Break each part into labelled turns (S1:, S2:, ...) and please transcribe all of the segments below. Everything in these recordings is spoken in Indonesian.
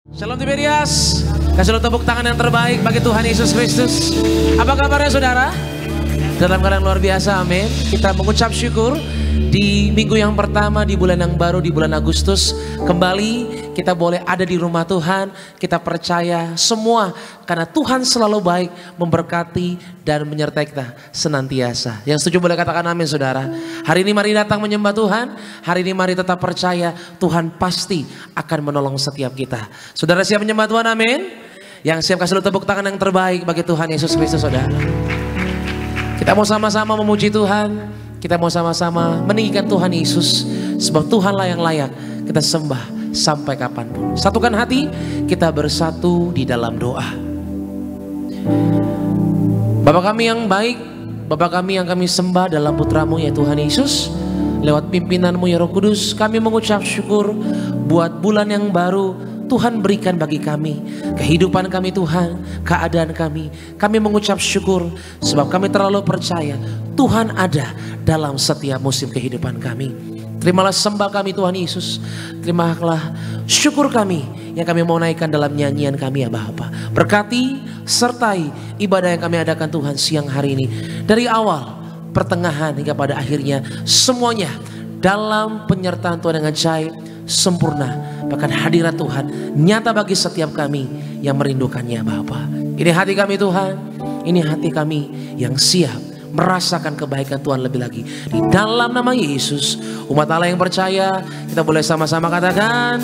S1: Shalom Tiberias, kasih tepuk tangan yang terbaik bagi Tuhan Yesus Kristus. Apa kabarnya saudara? Dalam keadaan luar biasa, amin. Kita mengucap syukur di minggu yang pertama di bulan yang baru, di bulan Agustus. Kembali kita boleh ada di rumah Tuhan. Kita percaya semua karena Tuhan selalu baik, memberkati dan menyertai kita senantiasa. Yang setuju boleh katakan amin saudara. Hari ini mari datang menyembah Tuhan. Hari ini mari tetap percaya Tuhan pasti akan menolong setiap kita. Saudara siap menyembah Tuhan, amin. Yang siap kasih tepuk tangan yang terbaik bagi Tuhan Yesus Kristus saudara. Kita mau sama-sama memuji Tuhan. Kita mau sama-sama meninggikan Tuhan Yesus. Sebab Tuhanlah yang layak kita sembah sampai kapanpun. Satukan hati, kita bersatu di dalam doa. Bapa kami yang baik, Bapa kami yang kami sembah dalam putramu ya Tuhan Yesus. Lewat pimpinanmu ya Roh Kudus, kami mengucap syukur buat bulan yang baru Tuhan berikan bagi kami, kehidupan kami Tuhan, keadaan kami. Kami mengucap syukur sebab kami terlalu percaya Tuhan ada dalam setiap musim kehidupan kami. Terimalah sembah kami Tuhan Yesus. Terimalah syukur kami yang kami mau naikkan dalam nyanyian kami ya Bapa. Berkati, sertai ibadah yang kami adakan Tuhan siang hari ini. Dari awal, pertengahan hingga pada akhirnya semuanya dalam penyertaan Tuhan yang ajaib, sempurna. Bahkan hadirat Tuhan nyata bagi setiap kami yang merindukannya Bapa. Ini hati kami Tuhan, ini hati kami yang siap merasakan kebaikan Tuhan lebih lagi. Di dalam nama Yesus, umat Allah yang percaya, kita boleh sama-sama katakan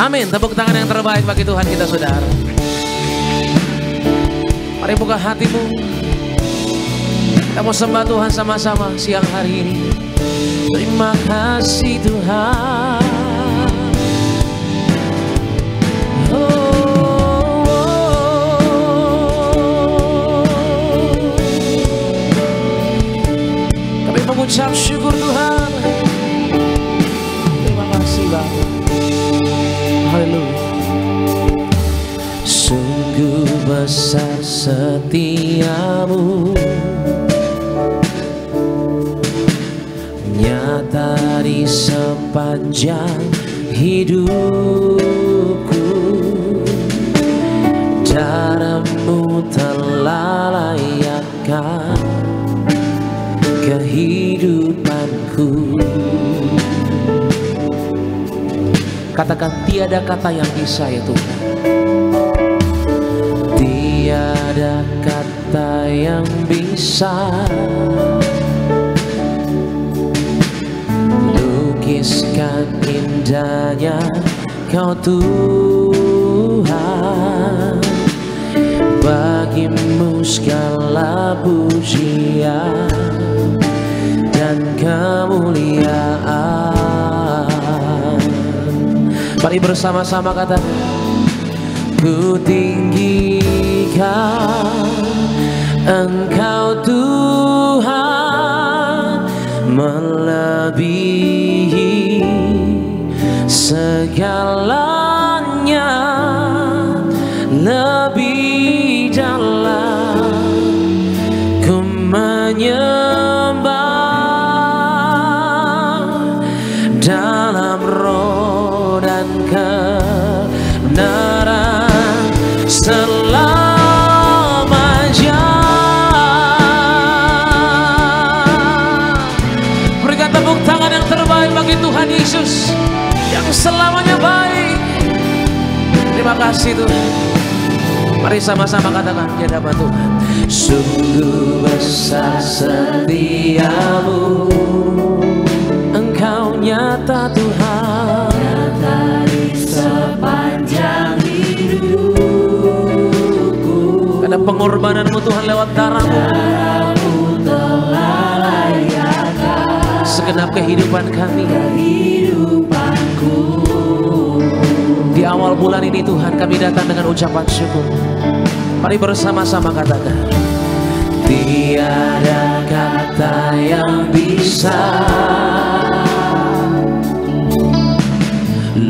S1: amin. Tepuk tangan yang terbaik bagi Tuhan kita saudara. Mari buka hatimu. Kita mau sembah Tuhan sama-sama siang hari ini. Terima kasih Tuhan. Mengucap syukur Tuhan. Terima kasih Bapa. Haleluya. Sungguh besar setiamu, nyata di sepanjang hidupku. Darah-Mu telah layakkan kehidupanku. Katakan tiada kata yang bisa ya Tuhan. Tiada kata yang bisa lukiskan indahnya Kau Tuhan. Bagimu segala pujian dan kemuliaan. Mari bersama-sama katakan, ku tinggikan Engkau Tuhan, melebihi segalanya, lebih dalam ku menyembah dalam roh dan kebenaran selamanya. Berikan tepuk tangan yang terbaik bagi Tuhan Yesus yang selamanya baik. Terima kasih Tuhan. Mari sama-sama katakan di hadapan Tuhan. Sungguh besar setiamu, Engkau nyata Tuhan, nyata di sepanjang hidupku. Karena pengorbananmu Tuhan lewat darah-Mu telah layakkan segenap kehidupan kami, kehidupanku. Di awal bulan ini Tuhan kami datang dengan ucapan syukur. Mari bersama-sama katakan, tiada kata yang bisa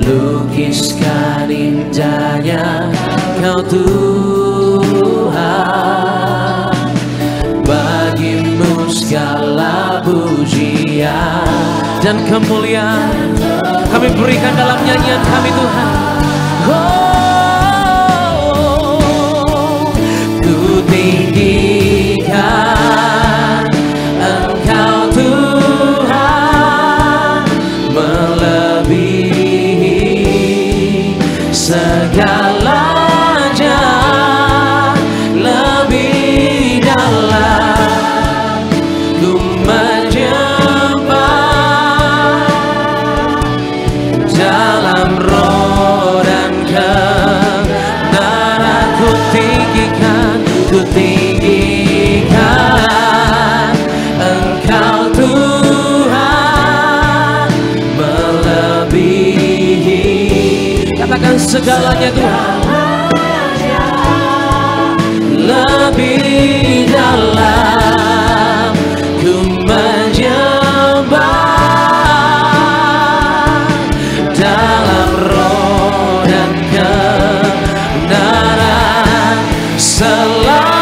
S1: lukiskan indahnya Kau Tuhan. Bagimu segala pujian dan kemuliaan kami berikan dalam nyanyian kami Tuhan. Oh tinggikan Engkau Tuhan, melebihi segalanya, lebih dalam ku menyembah dalam roh dan kebenaran. Ku tinggikan Engkau Tuhan, melebihi, katakan segalanya Tuhan, lebih dalam ku menyembah dalam roh dan kebenaran selamanya.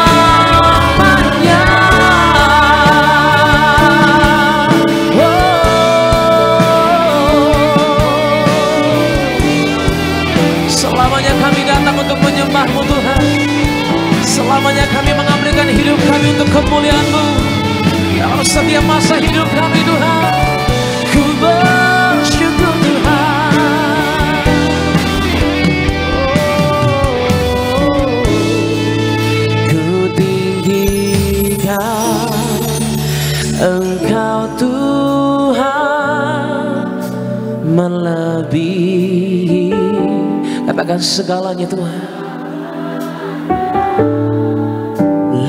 S1: Selamanya kami datang untuk menyembah-Mu Tuhan. Selamanya kami mengabdikan hidup kami untuk kemuliaan-Mu. Dalam setiap masa hidup kami Tuhan, ku bersyukur Tuhan. Ku tinggikan Engkau Tuhan, melebihi, katakan segalanya Tuhan,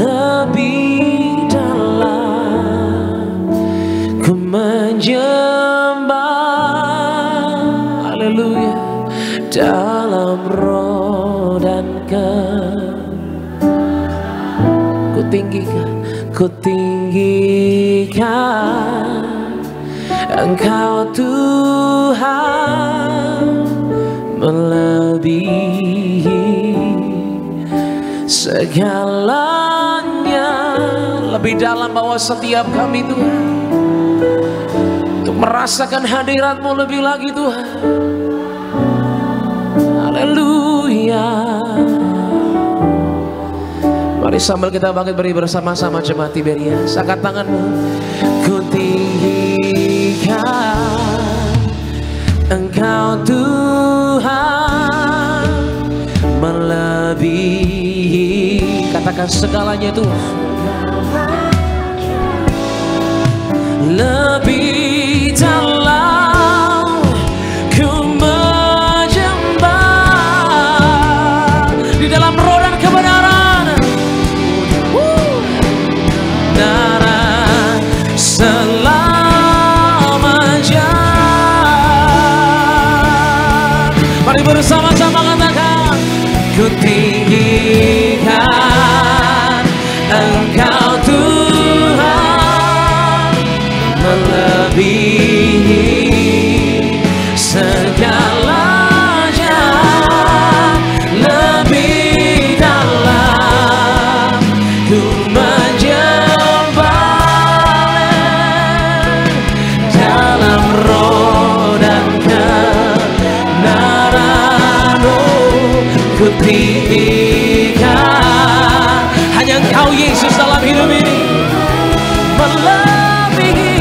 S1: lebih dalam ku menyembah, haleluya, dalam roh dan ku tinggikan Engkau Tuhan, melebihi segalanya, lebih dalam bahwa setiap kami Tuhan untuk merasakan hadirat-Mu lebih lagi Tuhan. Haleluya. Mari sambil kita bangkit beri bersama-sama jemaat Tiberias, angkat tanganmu. Ku tinggikan Engkau Tuhan, melebihi, katakan segalanya Tuhan, lebih dalam ku menyembah di dalam roh dan kebenaran. Selamanya. Mari bersama-sama katakan, ku tinggikan Engkau Tuhan, melebihi segalanya, lebih dalam ku menyembah dalam roh dan kebenaran. Ku tinggikan hanya Engkau Yesus dalam hidup ini, melebihi,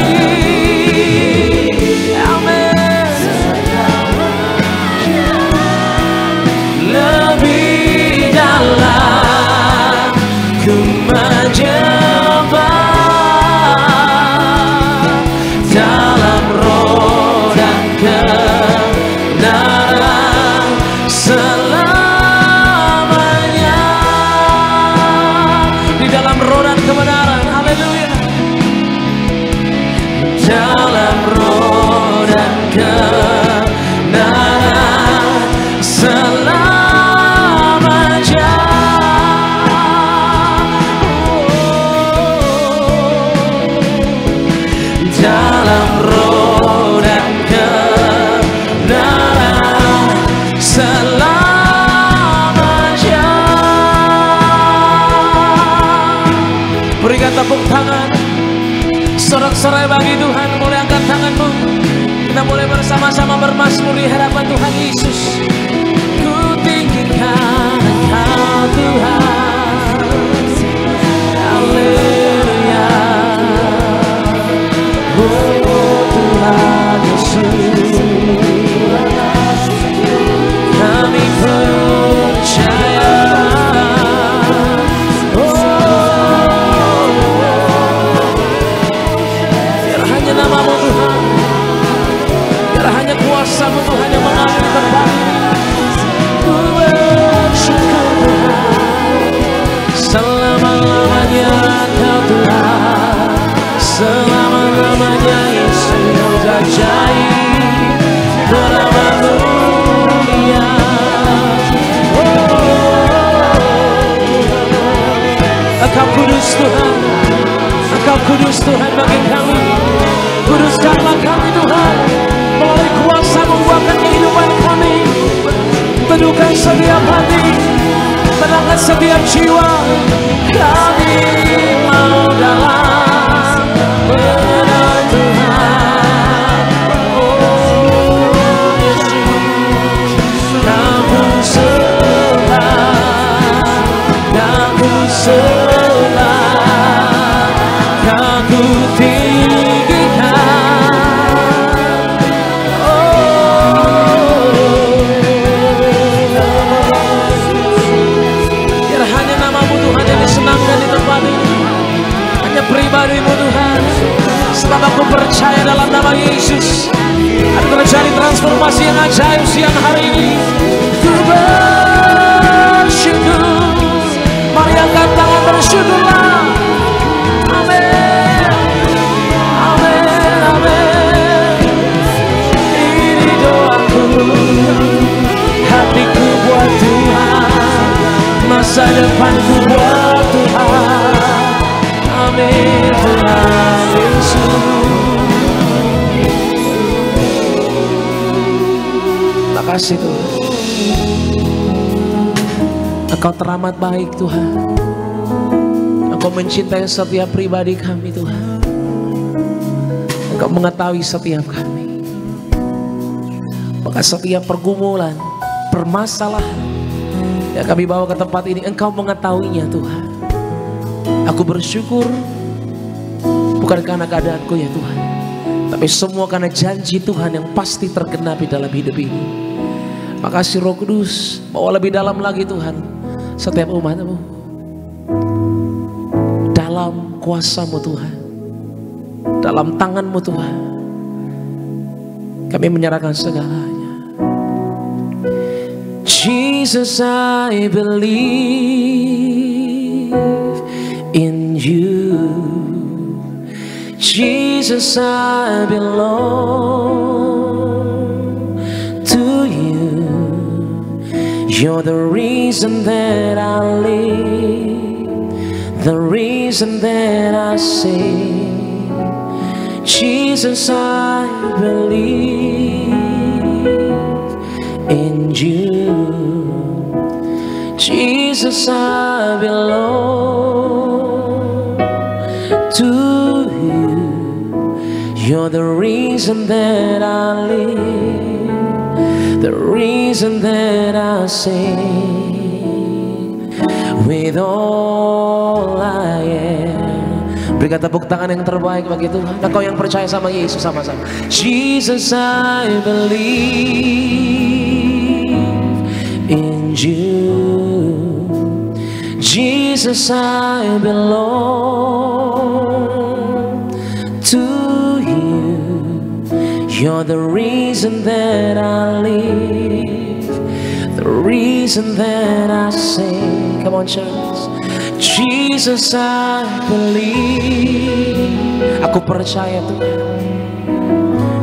S1: amin, lebih dalam ku menyembah dalam roh dan kebenaran selamanya, di dalam roh dan kebenaran, haleluya, dalam roh dan kebenaran selamanya. Dalam roh dan kebenaran selamanya. Berikan tepuk tangan sorak-sorai bagi Tuhan. Mulai angkat tanganmu, kita mulai bersama-sama bermazmur di hadapan Tuhan Yesus. Ku tinggikan Engkau Tuhan, Yesus. Kami percaya. Biar hanya nama-Mu Tuhan, biar hanya kuasa-Mu Tuhan yang mengalir tempat ini. Ku bersyukur Tuhan, selama-lamanya Kau Tuhan, selama-lamanya Yesus ajaib, bernama mulia. Engkau kudus Tuhan, Engkau kudus Tuhan bagi kami. Kuduskanlah kami Tuhan, melalui kuasa-Mu buahkan kehidupan kami. Teduhkan setiap hati, tenangkan setiap jiwa. Kami mau dalam benar Tuhan. Oh Yesus, Kau sembah, Kau sembah, Kau tinggikan. Biar hanya nama-Mu Tuhan yang disenangkan di tempat ini, hanya pribadi-Mu Tuhan. Sebab aku percaya dalam nama Yesus akan terjadi transformasi yang ajaib siang hari ini. Ku bersyukur, mari angkat tangan bersyukurlah. Amin, amin, amin. Ini doaku, hatiku buat Tuhan, masa depanku buat Tuhan. Amin, Tuhan Yesus. Terima kasih Tuhan, Engkau teramat baik Tuhan. Engkau mencintai setiap pribadi kami Tuhan. Engkau mengetahui setiap kami. Maka setiap pergumulan, permasalahan yang kami bawa ke tempat ini, Engkau mengetahuinya Tuhan. Aku bersyukur bukan karena keadaanku ya Tuhan, tapi semua karena janji Tuhan yang pasti tergenapi dalam hidup ini. Makasih Roh Kudus, bawa lebih dalam lagi Tuhan setiap umat-Mu. Dalam kuasa-Mu Tuhan, dalam tangan-Mu Tuhan, kami menyerahkan segalanya. Jesus, I believe in you. Jesus, I belong to you. You're the reason that I live, the reason that I sing. Jesus, I believe in you. Jesus, I belong to you. You're the reason that I live, the reason that I sing. With all I am. Berikan tepuk tangan yang terbaik bagi Tuhan. Engkau yang percaya sama Yesus sama-sama. Jesus, I believe in you. Jesus, I belong to you. You're the reason that I live, the reason that I sing. Come on church. Jesus, I believe. Aku percaya Tuhan,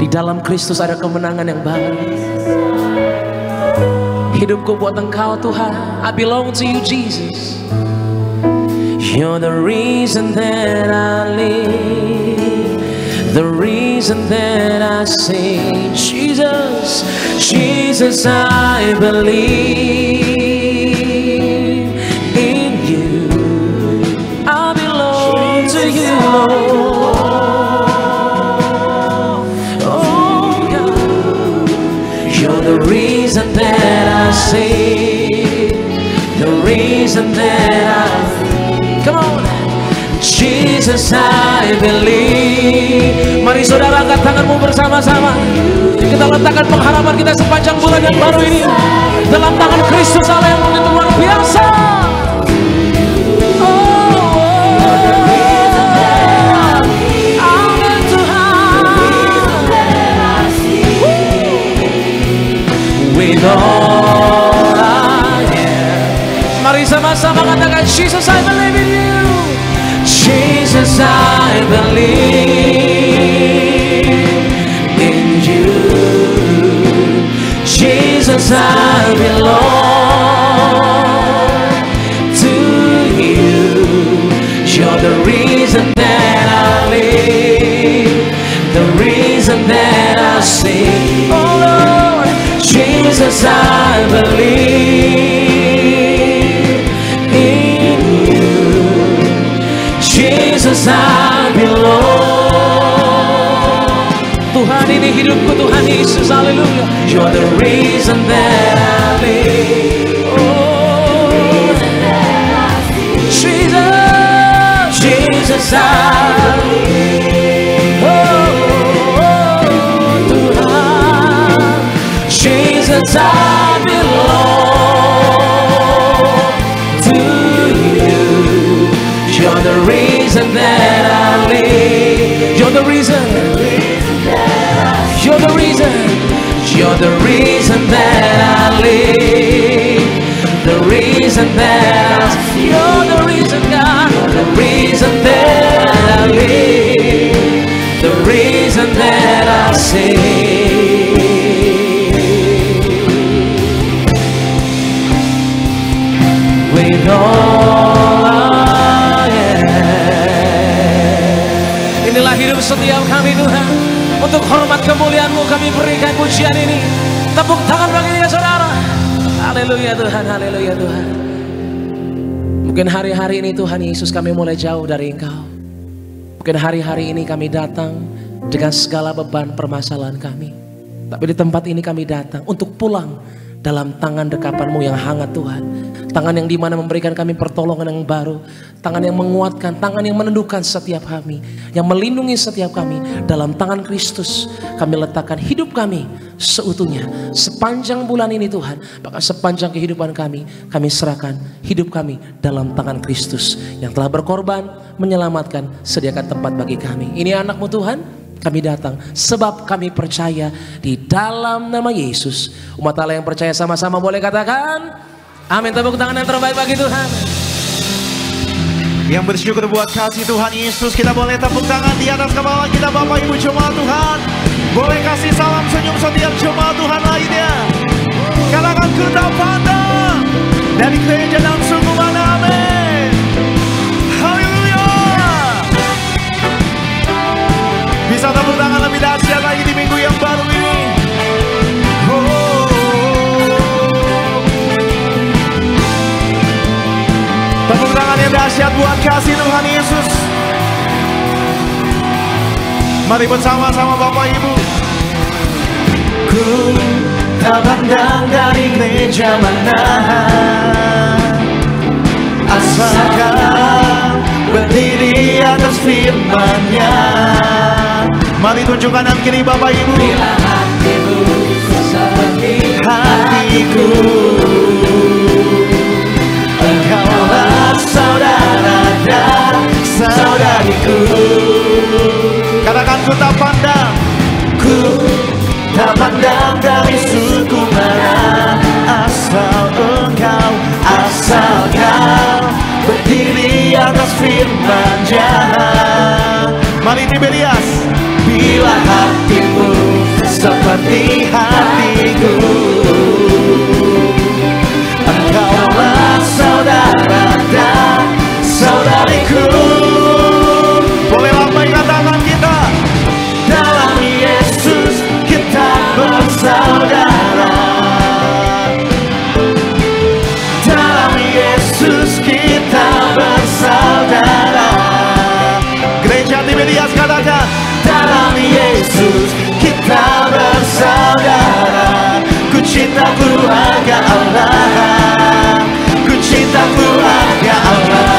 S1: di dalam Kristus ada kemenangan yang baru. Hidupku buat Engkau Tuhan. I belong to you Jesus. You're the reason that I live, the reason that I sing. Jesus, Jesus, I believe in you. I belong to you, Lord. Oh God, you're the reason that I sing, the reason that I. Come on, Jesus. Jesus I believe. Mari saudara angkat tanganmu bersama-sama. Kita letakkan pengharapan kita sepanjang bulan yang baru ini dalam tangan Kristus Allah yang begitu luar biasa. Amin Tuhan. With all I am. Mari sama-sama katakan Jesus I believe in you. Jesus I believe in you. Jesus I belong to you. You're the reason that I live, the reason that I sing. Oh Lord, Jesus I believe in you. Jesus I belong. Tuhan ini hidupku, Tuhan Yesus, haleluya. You're the reason that I live. Oh, Jesus, Jesus I believe. Oh, Tuhan, Jesus I belong to you. You're the reason that I live. You're the reason. You're the reason. You're the reason that I live. The reason that you're the reason, God. The reason that I live. The reason that I sing. With all I am. Inilah hidup setiap kami Tuhan. Untuk hormat kemuliaan-Mu kami berikan pujian ini. Tepuk tangan bagi dia saudara. Haleluya Tuhan, haleluya Tuhan. Mungkin hari-hari ini Tuhan Yesus kami mulai jauh dari Engkau. Mungkin hari-hari ini kami datang dengan segala beban permasalahan kami. Tapi di tempat ini kami datang untuk pulang dalam tangan dekapan-Mu yang hangat Tuhan. Tangan yang dimana memberikan kami pertolongan yang baru. Tangan yang menguatkan, tangan yang meneduhkan setiap kami. Yang melindungi setiap kami. Dalam tangan Kristus kami letakkan hidup kami seutuhnya. Sepanjang bulan ini Tuhan, bahkan sepanjang kehidupan kami serahkan hidup kami dalam tangan Kristus. Yang telah berkorban, menyelamatkan, sediakan tempat bagi kami. Ini anak-Mu Tuhan. Kami datang sebab kami percaya di dalam nama Yesus. Umat Allah yang percaya sama-sama boleh katakan amin. Tepuk tangan yang terbaik bagi Tuhan.
S2: Yang bersyukur buat kasih Tuhan Yesus, kita boleh tepuk tangan di atas kepala kita. Bapak Ibu jemaat Tuhan, boleh kasih salam senyum setiap jemaat Tuhan lainnya. Katakan ku tak pandang dari gereja dan suku mana, amin. Haleluya. Bisa tepuk tangan lebih dahsyat lagi di minggu yang baru ini. Tepuk tangan yang dahsyat buat kasih Tuhan Yesus. Mari bersama-sama Bapak Ibu. Ku tak pandang dari gereja mana, asalkan berdiri atas firman-Nya. Mari tunjukkan kanan kiri Bapak Ibu. Bila hatimu seperti hatiku, Engkaulah saudara dan saudariku. Katakan ku tak pandang, ku tak pandang dari suku mana, asal Engkau, asal Kau berdiri atas firman-Nya. Mari Tiberias. Bila hatimu seperti hatiku, Engkaulah saudara dan saudariku. Boleh lambaikan tangan kita. Dalam Yesus kita bersaudara. Dalam Yesus kita bersaudara. Gereja Tiberias katakan, dalam Yesus kita bersaudara. Ku cinta keluarga Allah, ku cinta keluarga Allah.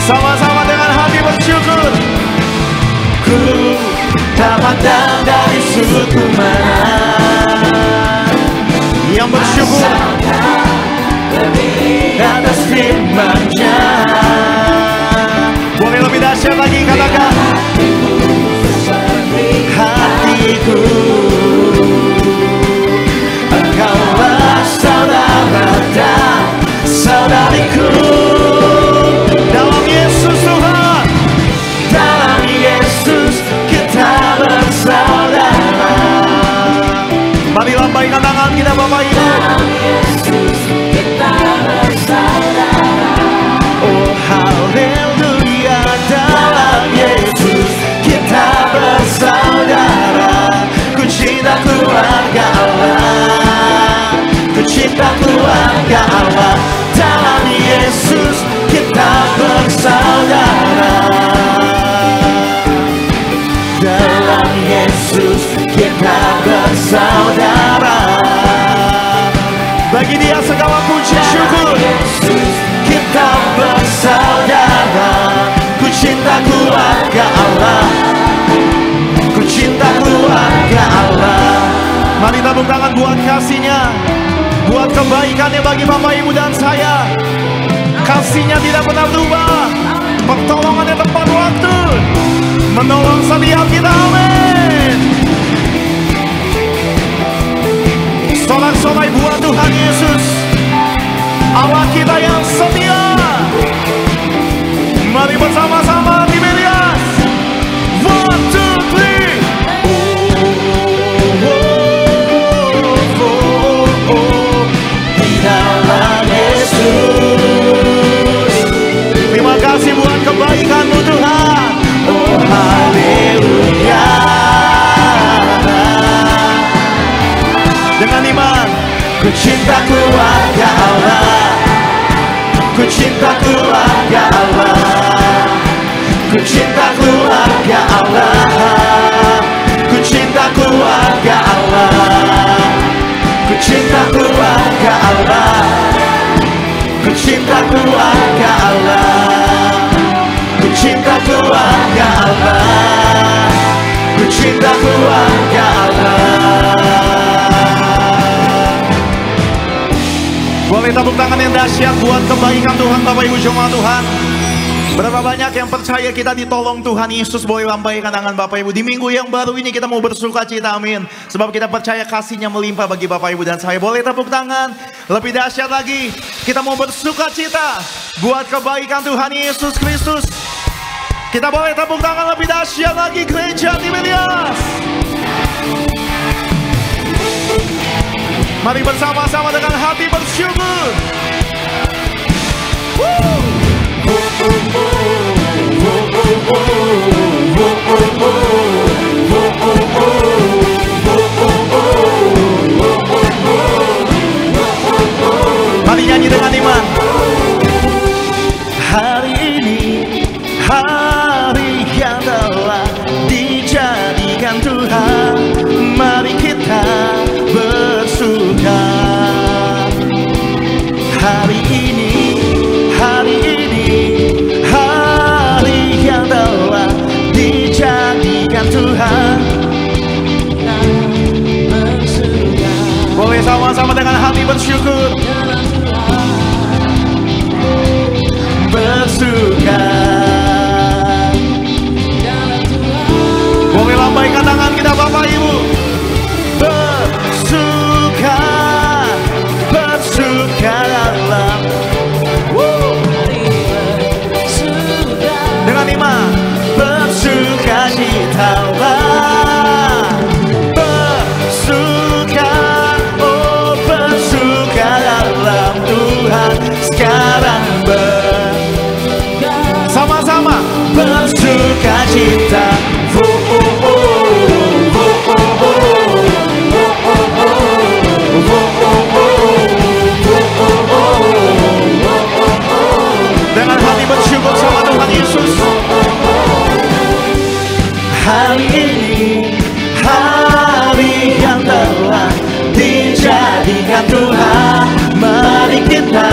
S2: Sama-sama dengan hati bersyukur. Ku tak pandang dari suku mana, yang bersyukur atas firman-Nya. Boleh lebih dahsyat lagi, katakan hatiku, Engkaulah saudara dan saudariku. Dalam Yesus Tuhan, dalam Yesus kita bersaudara. Mari lambaikan tangan kita Bapak Ibu. Dalam Yesus kita bersaudara. Oh haleluya, dalam Yesus kita bersaudara. Ku cinta keluarga Allah, ku cinta keluarga Allah. Dalam Yesus kita bersaudara. Dalam Yesus kita bersaudara. Bagi Dia segala puji syukur. Yesus kita bersaudara. Ku cinta keluarga Allah, ku cinta keluarga Allah. Mari tepuk tangan buat kasih-Nya, buat kebaikannya bagi Bapak Ibu dan saya. Kasih-Nya tidak pernah berubah, pertolongannya tepat waktu, menolong setiap kita. Amin. Sorak-sorai buat Tuhan Yesus, Allah kita yang setia. Mari bersama-sama di Melias. 1, 2, 3. Di dalam Yesus. Terima kasih buat kebaikan-Mu Tuhan. Oh haleluya. Dengan iman, ku cinta keluarga Allah, ku cinta keluarga Allah, ku cinta keluarga Allah, ku cinta keluarga Allah, ku cinta keluarga Allah, ku cinta keluarga Allah, ku cinta keluarga Allah, ku cinta keluarga Allah. Boleh tepuk tangan yang dahsyat buat kebaikan Tuhan Bapak Ibu jemaat Tuhan. Berapa banyak yang percaya kita ditolong Tuhan Yesus. Boleh lambaikan tangan Bapak Ibu. Di minggu yang baru ini kita mau bersuka cita, amin. Sebab kita percaya kasih-Nya melimpah bagi Bapak Ibu dan saya. Boleh tepuk tangan. Lebih dahsyat lagi, kita mau bersuka cita buat kebaikan Tuhan Yesus Kristus. Kita boleh tepuk tangan lebih dahsyat lagi, gereja di Melias. Mari bersama-sama dengan hati bersyukur. Mari nyanyi dengan iman. Hari ini hari yang telah dijadikan Tuhan. Mari kita bersuka. Hari ini hari yang telah dijadikan Tuhan. Boleh sama-sama dengan hati bersyukur. Bersuka. Boleh lambaikan tangan kita Bapak Ibu. Bersuka, bersuka dalam. Dengan iman, bersuka citalah. Bersuka, oh bersuka dalam Tuhan. Sekarang sama-sama bersuka cita. Dengan hati bersyukur sama Tuhan Yesus. Hari ini hari yang telah dijadikan Tuhan. Mari kita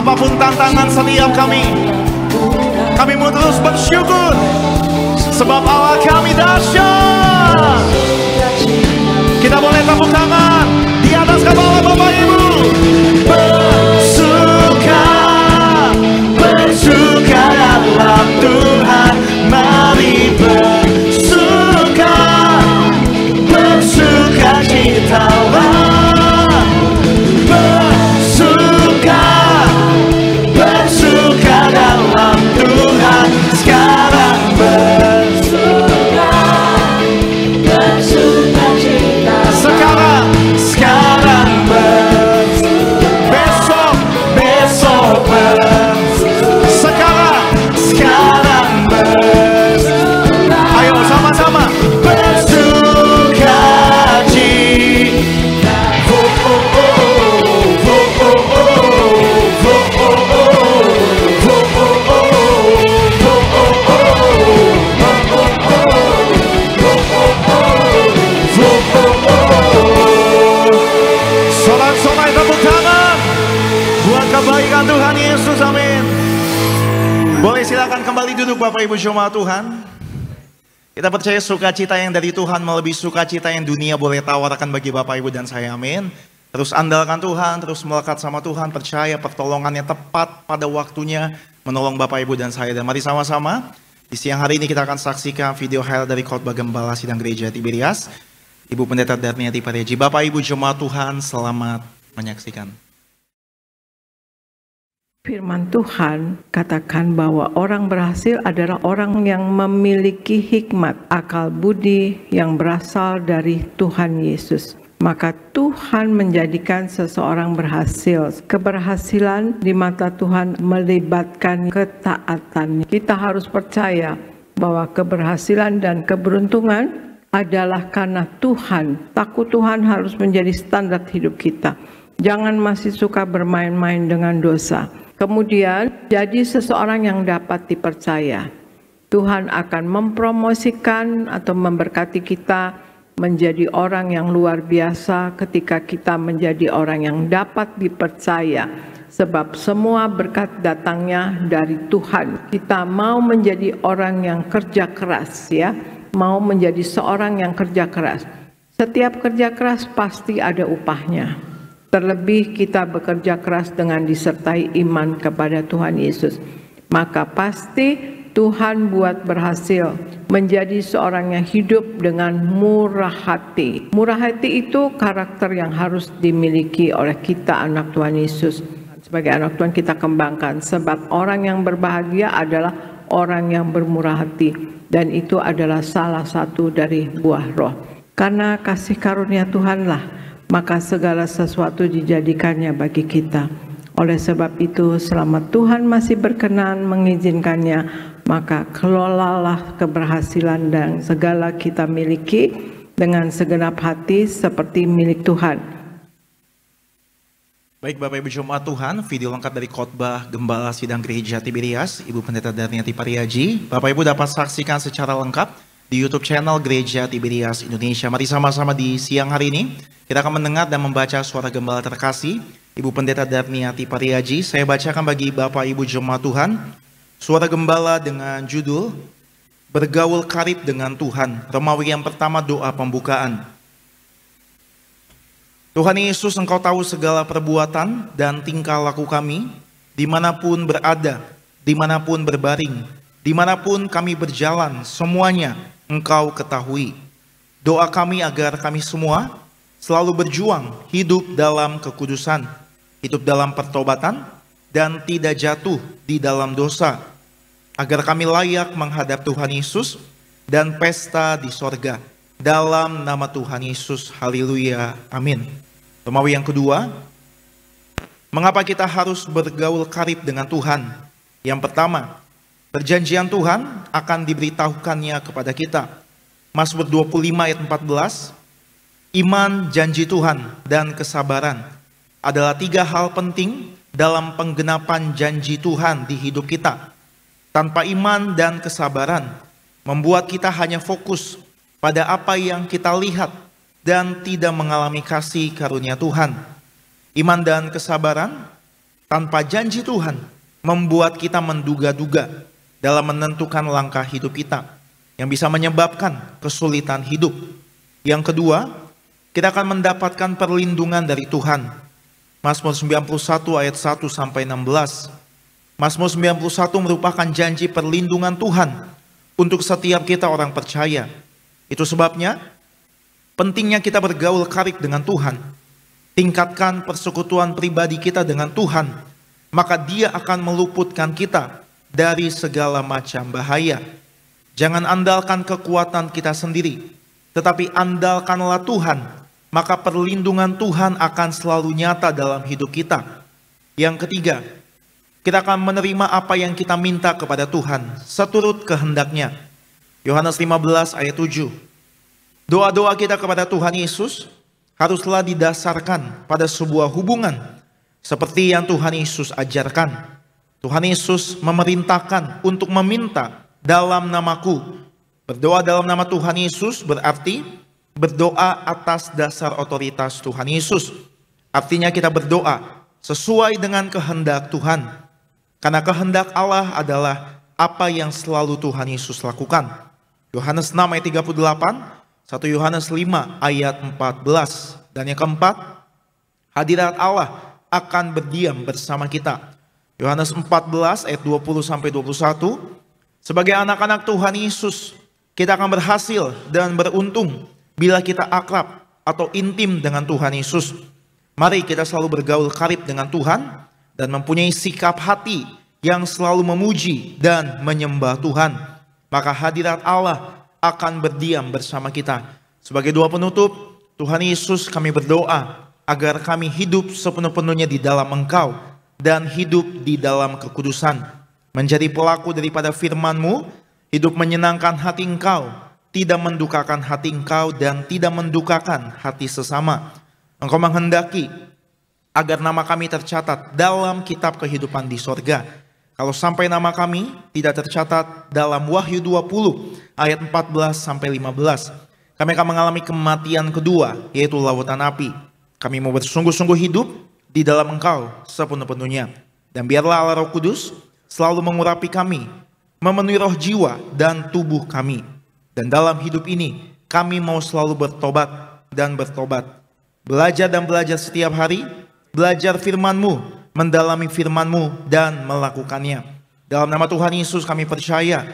S2: Apapun tantangan setiap kami mau terus bersyukur sebab Allah kami dahsyat. Kita boleh tepuk tangan di atas kepala Bapak Ibu. Bersuka dalam Tuhan, mari bersuka citalah. Bersuka dalam Tuhan, sekarang bersuka cita. Sekarang besok sekarang ayo sama-sama bersuka cita. Solat tepuk tangan buat kebaikan Tuhan Yesus, amin. Boleh silakan kembali duduk Bapak Ibu jemaat Tuhan. Kita percaya sukacita yang dari Tuhan melebihi sukacita yang dunia boleh tawarkan bagi Bapak Ibu dan saya, amin. Terus andalkan Tuhan, terus melekat sama Tuhan, percaya pertolongannya tepat pada waktunya menolong Bapak Ibu dan saya. Dan mari sama-sama di siang hari ini kita akan saksikan video highlight dari khotbah Gembala Sidang Gereja Tiberias, Ibu Pendeta Darniati Pariaji. Bapak Ibu jemaat Tuhan, selamat menyaksikan.
S3: Firman Tuhan katakan bahwa orang berhasil adalah orang yang memiliki hikmat, akal budi yang berasal dari Tuhan Yesus. Maka Tuhan menjadikan seseorang berhasil. Keberhasilan di mata Tuhan melibatkan ketaatan. Kita harus percaya bahwa keberhasilan dan keberuntungan adalah karena Tuhan. Takut Tuhan harus menjadi standar hidup kita. Jangan masih suka bermain-main dengan dosa. Kemudian, jadi seseorang yang dapat dipercaya. Tuhan akan mempromosikan atau memberkati kita menjadi orang yang luar biasa ketika kita menjadi orang yang dapat dipercaya. Sebab semua berkat datangnya dari Tuhan. Kita mau menjadi orang yang kerja keras, ya. Mau menjadi seorang yang kerja keras. Setiap kerja keras pasti ada upahnya. Terlebih kita bekerja keras dengan disertai iman kepada Tuhan Yesus. Maka pasti Tuhan buat berhasil menjadi seorang yang hidup dengan murah hati. Murah hati itu karakter yang harus dimiliki oleh kita anak Tuhan Yesus. Sebagai anak Tuhan kita kembangkan. Sebab orang yang berbahagia adalah orang yang bermurah hati. Dan itu adalah salah satu dari buah roh. Karena kasih karunia Tuhanlah maka segala sesuatu dijadikannya bagi kita. Oleh sebab itu, selama Tuhan masih berkenan mengizinkannya, maka kelolalah keberhasilan dan segala kita miliki dengan segenap hati seperti milik Tuhan.
S2: Baik Bapak Ibu jemaat Tuhan, video lengkap dari khotbah Gembala Sidang Gereja Tiberias, Ibu Pendeta Darniati Pariaji. Bapak Ibu dapat saksikan secara lengkap di YouTube channel Gereja Tiberias Indonesia. Mari sama-sama di siang hari ini kita akan mendengar dan membaca suara gembala terkasih Ibu Pendeta Darniati Pariaji. Saya bacakan bagi Bapak Ibu jemaat Tuhan suara gembala dengan judul Bergaul Karib dengan Tuhan. Romawi yang pertama, doa pembukaan. Tuhan Yesus, Engkau tahu segala perbuatan dan tingkah laku kami, dimanapun berada, dimanapun berbaring, dimanapun kami berjalan, semuanya Engkau ketahui. Doa kami agar kami semua selalu berjuang hidup dalam kekudusan, hidup dalam pertobatan, dan tidak jatuh di dalam dosa, agar kami layak menghadap Tuhan Yesus dan pesta di sorga. Dalam nama Tuhan Yesus, haleluya, amin. Romawi yang kedua, mengapa kita harus bergaul karib dengan Tuhan? Yang pertama, perjanjian Tuhan akan diberitahukannya kepada kita. Mazmur 25 ayat 14, iman, janji Tuhan, dan kesabaran adalah tiga hal penting dalam penggenapan janji Tuhan di hidup kita. Tanpa iman dan kesabaran, membuat kita hanya fokus pada apa yang kita lihat dan tidak mengalami kasih karunia Tuhan. Iman dan kesabaran tanpa janji Tuhan membuat kita menduga-duga dalam menentukan langkah hidup kita yang bisa menyebabkan kesulitan hidup. Yang kedua, kita akan mendapatkan perlindungan dari Tuhan. Mazmur 91 ayat 1 sampai 16. Mazmur 91 merupakan janji perlindungan Tuhan untuk setiap kita orang percaya. Itu sebabnya pentingnya kita bergaul karib dengan Tuhan. Tingkatkan persekutuan pribadi kita dengan Tuhan, maka Dia akan meluputkan kita dari segala macam bahaya. Jangan andalkan kekuatan kita sendiri, tetapi andalkanlah Tuhan, maka perlindungan Tuhan akan selalu nyata dalam hidup kita. Yang ketiga, kita akan menerima apa yang kita minta kepada Tuhan seturut kehendaknya. Yohanes 15 ayat 7. Doa-doa kita kepada Tuhan Yesus haruslah didasarkan pada sebuah hubungan seperti yang Tuhan Yesus ajarkan. Tuhan Yesus memerintahkan untuk meminta dalam namaku. Berdoa dalam nama Tuhan Yesus berarti berdoa atas dasar otoritas Tuhan Yesus. Artinya kita berdoa sesuai dengan kehendak Tuhan. Karena kehendak Allah adalah apa yang selalu Tuhan Yesus lakukan. Yohanes 6 ayat 38, 1 Yohanes 5 ayat 14. Dan yang keempat, hadirat Allah akan berdiam bersama kita. Yohanes 14 ayat 20 sampai 21. Sebagai anak-anak Tuhan Yesus, kita akan berhasil dan beruntung bila kita akrab atau intim dengan Tuhan Yesus. Mari kita selalu bergaul karib dengan Tuhan dan mempunyai sikap hati yang selalu memuji dan menyembah Tuhan. Maka hadirat Allah akan berdiam bersama kita. Sebagai doa penutup, Tuhan Yesus, kami berdoa agar kami hidup sepenuh-penuhnya di dalam Engkau dan hidup di dalam kekudusan. Menjadi pelaku daripada firman-Mu, hidup menyenangkan hati Engkau, tidak mendukakan hati Engkau dan tidak mendukakan hati sesama. Engkau menghendaki agar nama kami tercatat dalam kitab kehidupan di sorga. Kalau sampai nama kami tidak tercatat dalam Wahyu 20 ayat 14 sampai 15, kami akan mengalami kematian kedua, yaitu lautan api. Kami mau bersungguh-sungguh hidup di dalam Engkau sepenuh-penuhnya. Dan biarlah Allah Roh Kudus selalu mengurapi kami, memenuhi roh jiwa dan tubuh kami. Dan dalam hidup ini kami mau selalu bertobat dan bertobat. Belajar dan belajar setiap hari, belajar firman-Mu, mendalami firman-Mu dan melakukannya. Dalam nama Tuhan Yesus kami percaya,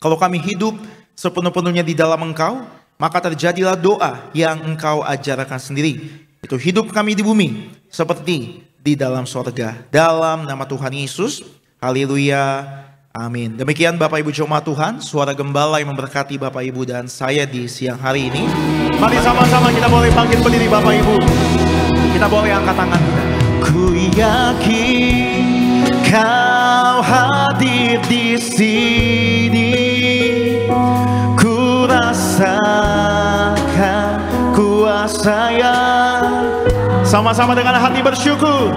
S2: kalau kami hidup sepenuh-penuhnya di dalam Engkau, maka terjadilah doa yang Engkau ajarkan sendiri. Itu hidup kami di bumi seperti di dalam sorga. Dalam nama Tuhan Yesus, haleluya, amin. Demikian Bapak Ibu jemaat Tuhan, suara gembala yang memberkati Bapak Ibu dan saya di siang hari ini.
S4: Mari sama-sama kita boleh bangkit berdiri Bapak Ibu. Kita boleh angkat tangan kita. Ku yakin Kau hadir di sini. Ku rasakan kuasa yang sama-sama dengan hati bersyukur.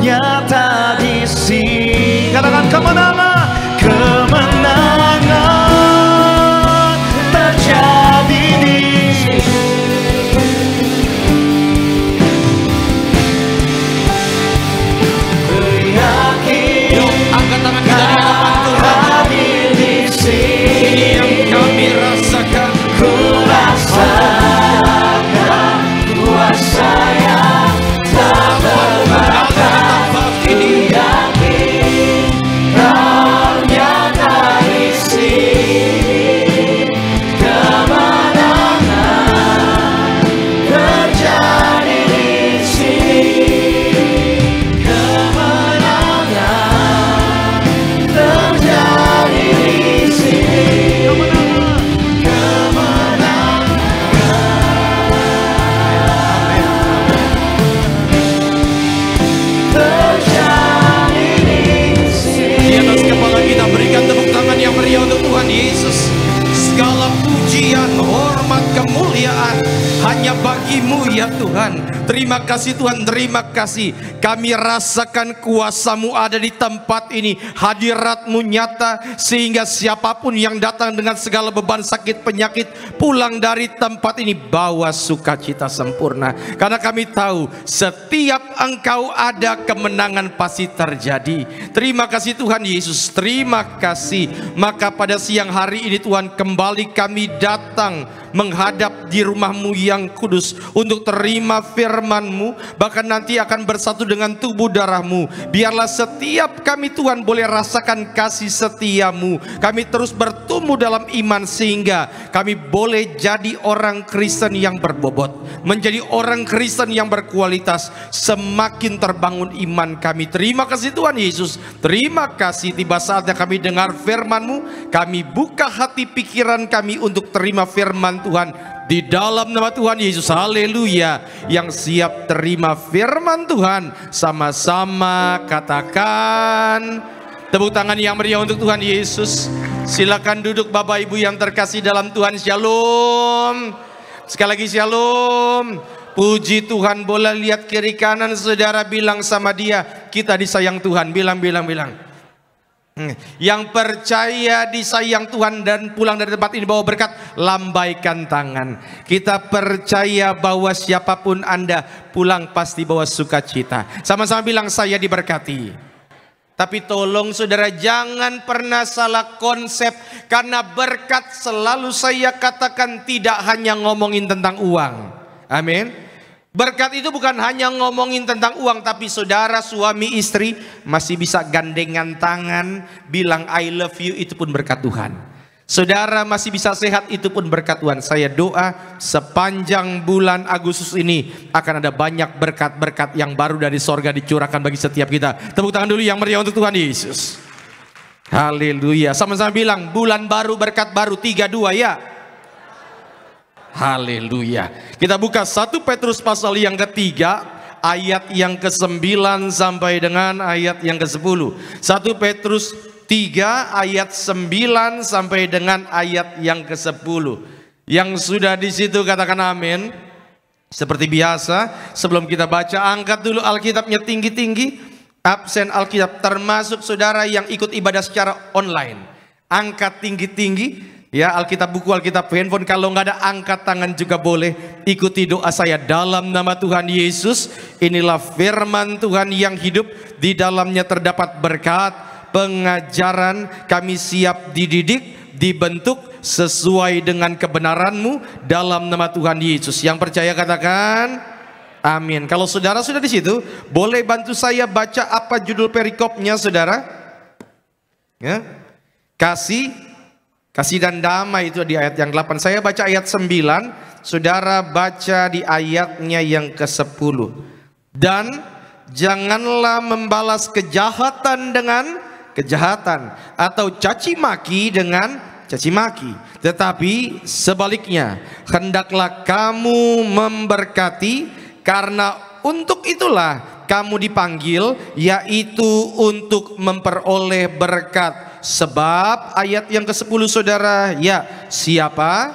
S4: Nyata di sini. Katakan kemenangan, kemenangan terjadi di sini. Yakin, angkat tangan kita di hadapan Tuhan. Hadir di sini yang kami rasakan. Ku rasakan kuasa yang tak terbatas. Yakin Kau nyata di sini. hanya bagimu ya Tuhan. Terima kasih Tuhan, terima kasih. Kami rasakan kuasa-Mu ada di tempat ini, hadirat-Mu nyata, sehingga siapapun yang datang dengan segala beban sakit penyakit pulang dari tempat ini bawa sukacita sempurna. Karena kami tahu setiap Engkau ada, kemenangan pasti terjadi. Terima kasih Tuhan Yesus, terima kasih. Maka pada siang hari ini Tuhan, kembali kami datang menghadap di rumah-Mu yang kudus untuk terima firman-Mu, bahkan nanti akan bersatu dengan tubuh darah-Mu. Biarlah setiap kami Tuhan boleh rasakan kasih setia-Mu. Kami terus bertumbuh dalam iman sehingga kami boleh jadi orang Kristen yang berbobot, menjadi orang Kristen yang berkualitas. Semakin terbangun iman kami. Terima kasih Tuhan Yesus, terima kasih. Tiba saatnya kami dengar firman-Mu, kami buka hati pikiran kami untuk terima firman Tuhan di dalam nama Tuhan Yesus. Haleluya. Yang siap terima firman Tuhan, sama-sama katakan tepuk tangan yang meriah untuk Tuhan Yesus. Silakan duduk Bapak Ibu yang terkasih dalam Tuhan. Shalom. Sekali lagi shalom. Puji Tuhan. Boleh lihat kiri kanan saudara, bilang sama dia, kita disayang Tuhan. Bilang. Yang percaya disayang Tuhan dan pulang dari tempat ini bawa berkat, lambaikan tangan. Kita percaya bahwa siapapun Anda pulang pasti bawa sukacita. Sama-sama bilang, saya diberkati. Tapi tolong saudara, jangan pernah salah konsep. Karena berkat, selalu saya katakan, tidak hanya ngomongin tentang uang. Amin. Berkat itu bukan hanya ngomongin tentang uang, tapi saudara suami istri masih bisa gandengan tangan, bilang I love you, itu pun berkat Tuhan. Saudara masih bisa sehat, itu pun berkat Tuhan. Saya doa sepanjang bulan Agustus ini akan ada banyak berkat-berkat yang baru dari sorga dicurahkan bagi setiap kita. Tepuk tangan dulu yang meriah untuk Tuhan Yesus. Haleluya. Sama-sama bilang, bulan baru, berkat baru. 3-2 ya. Haleluya. Kita buka 1 Petrus pasal yang ketiga, ayat yang ke-9 sampai dengan ayat yang ke-10. 1 Petrus 3 ayat 9 sampai dengan ayat yang ke-10. Yang sudah di situ katakan amin. Seperti biasa, sebelum kita baca, angkat dulu Alkitabnya tinggi-tinggi. Absen Alkitab, termasuk saudara yang ikut ibadah secara online, angkat tinggi-tinggi. Ya, Alkitab buku, Alkitab handphone. Kalau nggak ada, angkat tangan juga boleh. Ikuti doa saya dalam nama Tuhan Yesus. Inilah firman Tuhan yang hidup. Di dalamnya terdapat berkat, pengajaran. Kami siap dididik, dibentuk sesuai dengan kebenaran-Mu dalam nama Tuhan Yesus. Yang percaya katakan amin. Kalau saudara sudah di situ, boleh bantu saya baca apa judul perikopnya saudara? Ya. Kasih dan damai, itu di ayat yang 8. Saya baca ayat 9, saudara baca di ayatnya yang ke-10. Dan janganlah membalas kejahatan dengan kejahatan, atau caci maki dengan caci maki, tetapi sebaliknya hendaklah kamu memberkati, karena untuk itulah kamu dipanggil, yaitu untuk memperoleh berkat. Sebab ayat yang ke-10 saudara, ya, siapa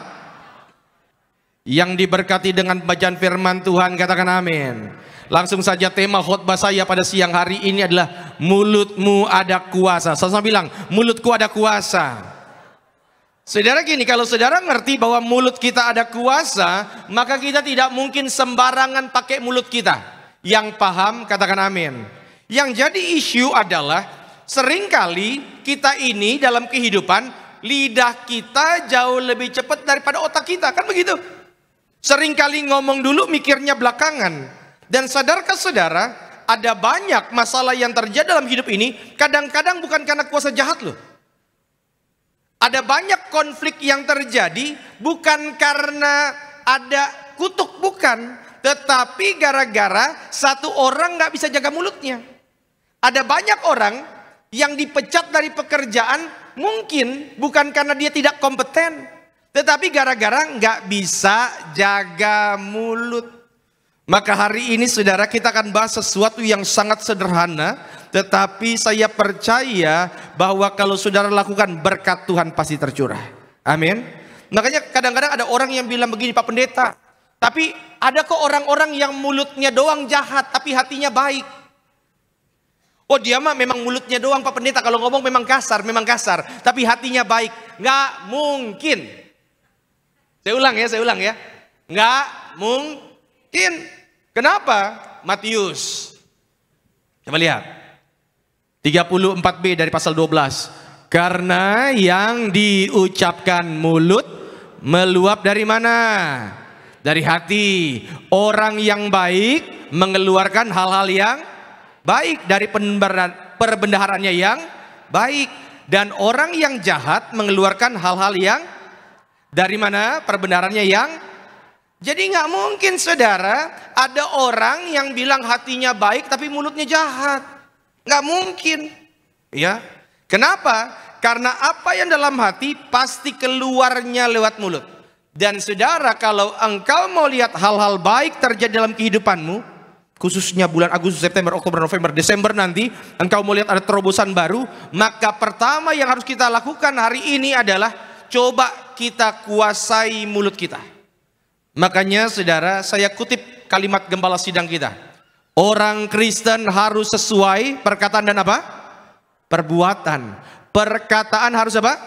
S4: yang diberkati dengan bacaan firman Tuhan katakan amin. Langsung saja tema khotbah saya pada siang hari ini adalah mulutmu ada kuasa. Sama-sama bilang, mulutku ada kuasa. Saudara gini, kalau saudara ngerti bahwa mulut kita ada kuasa, maka kita tidak mungkin sembarangan pakai mulut kita. Yang paham katakan amin. Yang jadi isu adalah seringkali kita ini dalam kehidupan, lidah kita jauh lebih cepat daripada otak kita, kan begitu? Seringkali ngomong dulu, mikirnya belakangan. Dan sadarkah saudara, ada banyak masalah yang terjadi dalam hidup ini, kadang-kadang bukan karena kuasa jahat loh. Ada banyak konflik yang terjadi bukan karena ada kutuk, bukan, tetapi gara-gara satu orang nggak bisa jaga mulutnya. Ada banyak orang yang dipecat dari pekerjaan mungkin bukan karena dia tidak kompeten, tetapi gara-gara nggak bisa jaga mulut. Maka hari ini saudara, kita akan bahas sesuatu yang sangat sederhana, tetapi saya percaya bahwa kalau saudara lakukan, berkat Tuhan pasti tercurah. Amin. Makanya kadang-kadang ada orang yang bilang begini, Pak Pendeta, Tapi ada kok orang-orang yang mulutnya doang jahat tapi hatinya baik. Oh dia mah memang mulutnya doang Pak Pendeta, kalau ngomong memang kasar, tapi hatinya baik. Nggak mungkin. Saya ulang ya. Nggak mungkin. Kenapa? Matius. Coba lihat. 34b dari pasal 12. Karena yang diucapkan mulut meluap dari mana? Dari hati. Orang yang baik mengeluarkan hal-hal yang baik dari perbendaharaannya yang baik. Dan orang yang jahat mengeluarkan hal-hal yang dari mana? Perbendaharannya yang. Jadi nggak mungkin saudara ada orang yang bilang hatinya baik tapi mulutnya jahat. Nggak mungkin. Ya. Kenapa? Karena apa yang dalam hati pasti keluarnya lewat mulut. Dan saudara, kalau engkau mau lihat hal-hal baik terjadi dalam kehidupanmu, khususnya bulan Agustus, September, Oktober, November, Desember nanti, engkau mau lihat ada terobosan baru, maka pertama yang harus kita lakukan hari ini adalah coba kita kuasai mulut kita. Makanya saudara, saya kutip kalimat gembala sidang kita. Orang Kristen harus sesuai perkataan dan apa? Perbuatan. Perkataan harus apa?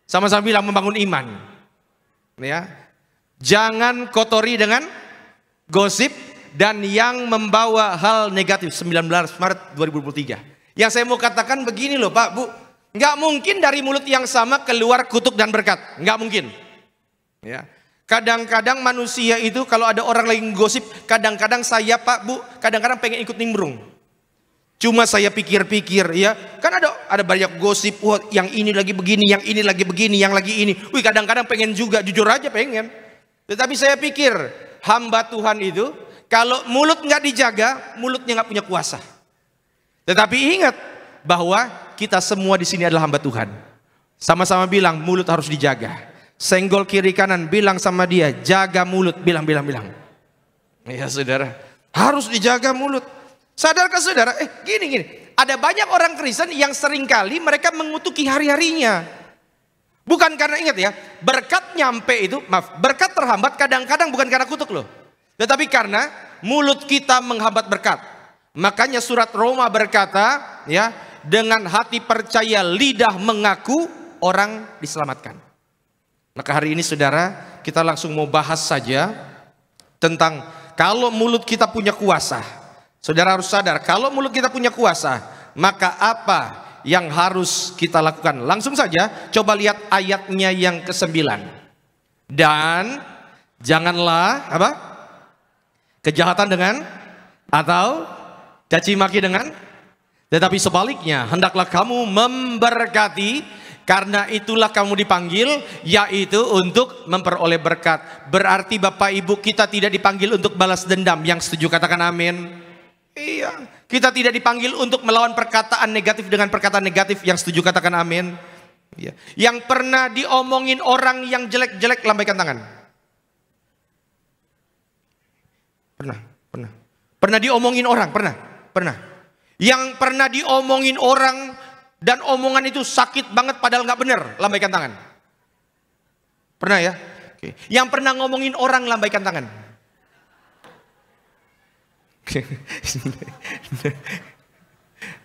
S4: Sama-sama bilang membangun iman. Ya. Jangan kotori dengan gosip dan yang membawa hal negatif. 19 Maret 2023. Yang saya mau katakan begini loh Pak, Bu. Nggak mungkin dari mulut yang sama keluar kutuk dan berkat. Nggak mungkin. Ya. Kadang-kadang manusia itu kalau ada orang lagi gosip, kadang-kadang saya Pak Bu, kadang-kadang pengen ikut nimbrung. Cuma saya pikir-pikir ya, kan ada banyak gosip, wah yang ini lagi begini, yang ini lagi begini, yang lagi ini. Wih kadang-kadang pengen juga, jujur aja pengen. Tetapi saya pikir hamba Tuhan itu kalau mulut nggak dijaga, mulutnya nggak punya kuasa. Tetapi ingat bahwa kita semua di sini adalah hamba Tuhan. Sama-sama bilang mulut harus dijaga. Senggol kiri kanan, bilang sama dia, jaga mulut, bilang. Ya saudara, harus dijaga mulut. Sadarkah saudara? Gini. Ada banyak orang Kristen yang seringkali mereka mengutuki hari-harinya. Bukan karena, ingat ya, berkat nyampe itu, berkat terhambat kadang-kadang bukan karena kutuk loh. Tetapi karena mulut kita menghambat berkat. Makanya surat Roma berkata, ya, dengan hati percaya lidah mengaku orang diselamatkan. Maka hari ini saudara, kita langsung mau bahas saja tentang kalau mulut kita punya kuasa. Saudara harus sadar, kalau mulut kita punya kuasa, maka apa yang harus kita lakukan? Langsung saja, coba lihat ayatnya yang ke-9. Dan janganlah apa? Kejahatan dengan atau caci maki dengan, tetapi sebaliknya hendaklah kamu memberkati. Karena itulah kamu dipanggil, yaitu untuk memperoleh berkat. Berarti Bapak Ibu, kita tidak dipanggil untuk balas dendam. Yang setuju katakan amin. Iya, kita tidak dipanggil untuk melawan perkataan negatif dengan perkataan negatif. Yang setuju katakan amin. Iya. Yang pernah diomongin orang yang jelek-jelek, lambaikan tangan. Pernah diomongin orang, pernah. Yang pernah diomongin orang dan omongan itu sakit banget padahal nggak benar, lambaikan tangan. Pernah ya? Oke. Yang pernah ngomongin orang, lambaikan tangan.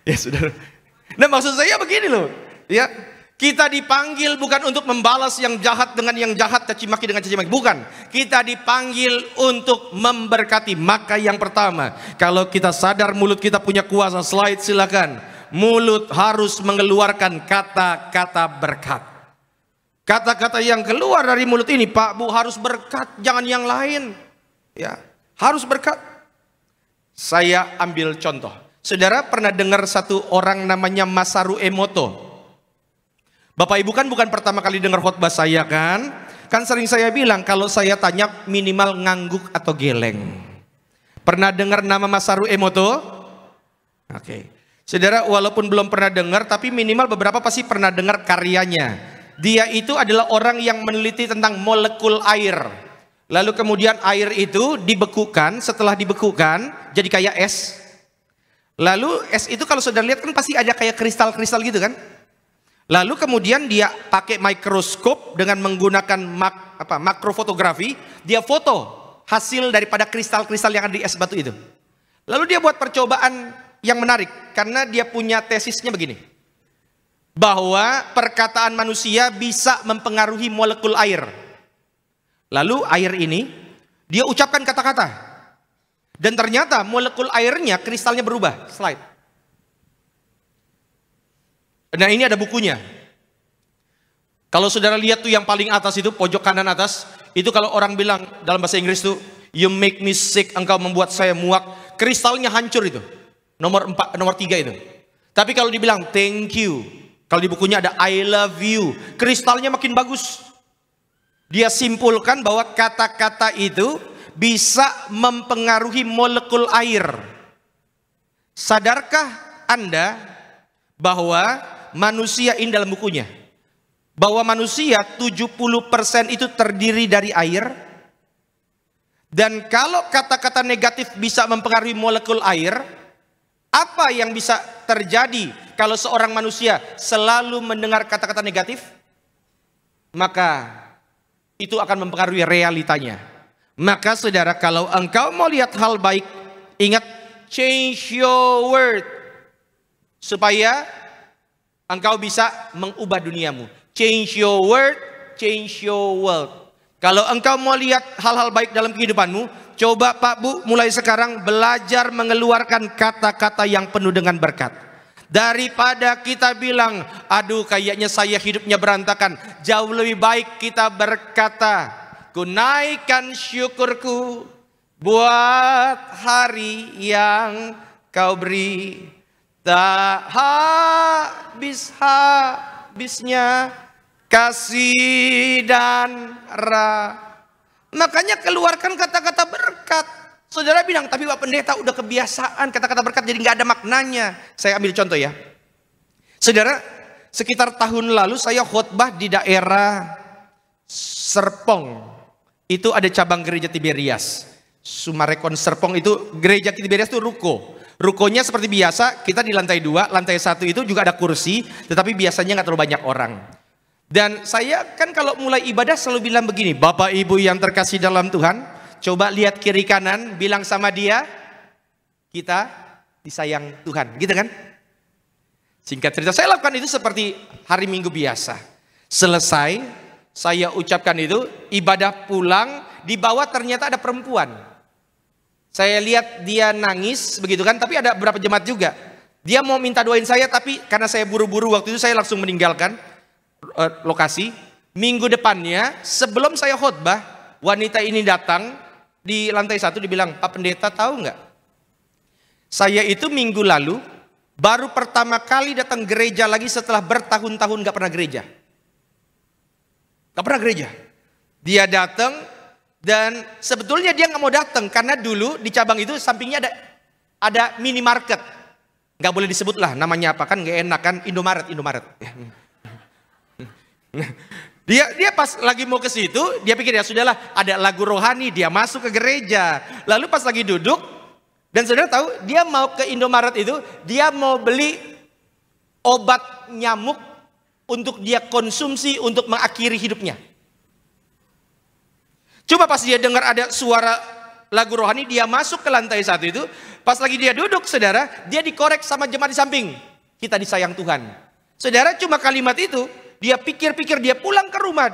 S4: Ya saudara. Nah maksud saya begini loh, ya, kita dipanggil bukan untuk membalas yang jahat dengan yang jahat, caci maki dengan caci maki, bukan. Kita dipanggil untuk memberkati. Maka yang pertama, kalau kita sadar mulut kita punya kuasa, slide silakan. Mulut harus mengeluarkan kata-kata berkat. Kata-kata yang keluar dari mulut ini, Pak Bu, harus berkat, jangan yang lain. Ya, harus berkat. Saya ambil contoh. Saudara pernah dengar satu orang namanya Masaru Emoto? Bapak Ibu kan bukan pertama kali dengar khotbah saya kan? Kan sering saya bilang kalau saya tanya minimal ngangguk atau geleng. Pernah dengar nama Masaru Emoto? Oke. Saudara walaupun belum pernah dengar, tapi minimal beberapa pasti pernah dengar karyanya. Dia itu adalah orang yang meneliti tentang molekul air. Lalu kemudian air itu dibekukan, setelah dibekukan jadi kayak es. Lalu es itu kalau saudara lihat kan pasti ada kayak kristal-kristal gitu kan. Lalu kemudian dia pakai mikroskop dengan menggunakan makrofotografi, dia foto hasil daripada kristal-kristal yang ada di es batu itu. Lalu dia buat percobaan yang menarik, karena dia punya tesisnya begini. Bahwa perkataan manusia bisa mempengaruhi molekul air. Lalu air ini, dia ucapkan kata-kata. Dan ternyata molekul airnya, kristalnya berubah. Slide. Nah ini ada bukunya. Kalau saudara lihat tuh yang paling atas itu, pojok kanan atas. Itu kalau orang bilang dalam bahasa Inggris tuh, you make me sick, engkau membuat saya muak. Kristalnya hancur itu. Nomor 3 itu. Tapi kalau dibilang thank you, kalau di bukunya ada I love you, kristalnya makin bagus. Dia simpulkan bahwa kata-kata itu bisa mempengaruhi molekul air. Sadarkah Anda bahwa manusia ini dalam bukunya, bahwa manusia 70% itu terdiri dari air? Dan kalau kata-kata negatif bisa mempengaruhi molekul air, apa yang bisa terjadi kalau seorang manusia selalu mendengar kata-kata negatif? Maka itu akan mempengaruhi realitanya. Maka saudara, kalau engkau mau lihat hal baik, ingat, change your word. Supaya engkau bisa mengubah duniamu. Change your word, change your world. Kalau engkau mau lihat hal-hal baik dalam kehidupanmu, coba Pak Bu mulai sekarang belajar mengeluarkan kata-kata yang penuh dengan berkat. Daripada kita bilang, aduh kayaknya saya hidupnya berantakan, jauh lebih baik kita berkata, ku naikkan syukurku buat hari yang kau beri. Tak habis-habisnya kasih dan makanya keluarkan kata-kata berkat. Saudara bilang, tapi Pak Pendeta udah kebiasaan kata-kata berkat jadi nggak ada maknanya. Saya ambil contoh ya. Saudara, sekitar tahun lalu saya khotbah di daerah Serpong. Itu ada cabang gereja Tiberias. Sumarekon Serpong itu gereja Tiberias itu ruko. Rukonya seperti biasa, kita di lantai 2, lantai 1 itu juga ada kursi, tetapi biasanya nggak terlalu banyak orang. Dan saya kan kalau mulai ibadah selalu bilang begini, Bapak Ibu yang terkasih dalam Tuhan, coba lihat kiri kanan, bilang sama dia, kita disayang Tuhan, gitu kan? Singkat cerita, saya lakukan itu seperti hari Minggu biasa. Selesai, saya ucapkan itu, ibadah pulang, di bawah ternyata ada perempuan. Saya lihat dia nangis, begitu kan, tapi ada beberapa jemaat juga. Dia mau minta doain saya, tapi karena saya buru-buru waktu itu, saya langsung meninggalkan lokasi. Minggu depannya sebelum saya khotbah, wanita ini datang di lantai 1, dibilang, Pak Pendeta tahu nggak, saya itu minggu lalu baru pertama kali datang gereja lagi setelah bertahun-tahun nggak pernah gereja. Nggak pernah gereja. Dia datang dan sebetulnya dia nggak mau datang karena dulu di cabang itu sampingnya ada minimarket, nggak boleh disebut lah namanya apa kan, nggak enak kan, Indomaret. Dia pas lagi mau ke situ, dia pikir ya sudahlah, ada lagu rohani, dia masuk ke gereja. Lalu pas lagi duduk, dan saudara tahu, dia mau ke Indomaret itu, dia mau beli obat nyamuk untuk dia konsumsi untuk mengakhiri hidupnya. Coba pas dia dengar ada suara lagu rohani, dia masuk ke lantai 1 itu, pas lagi dia duduk, saudara, dia dikorek sama jemaat di samping. Kita disayang Tuhan. Saudara, cuma kalimat itu, dia pikir-pikir, dia pulang ke rumah,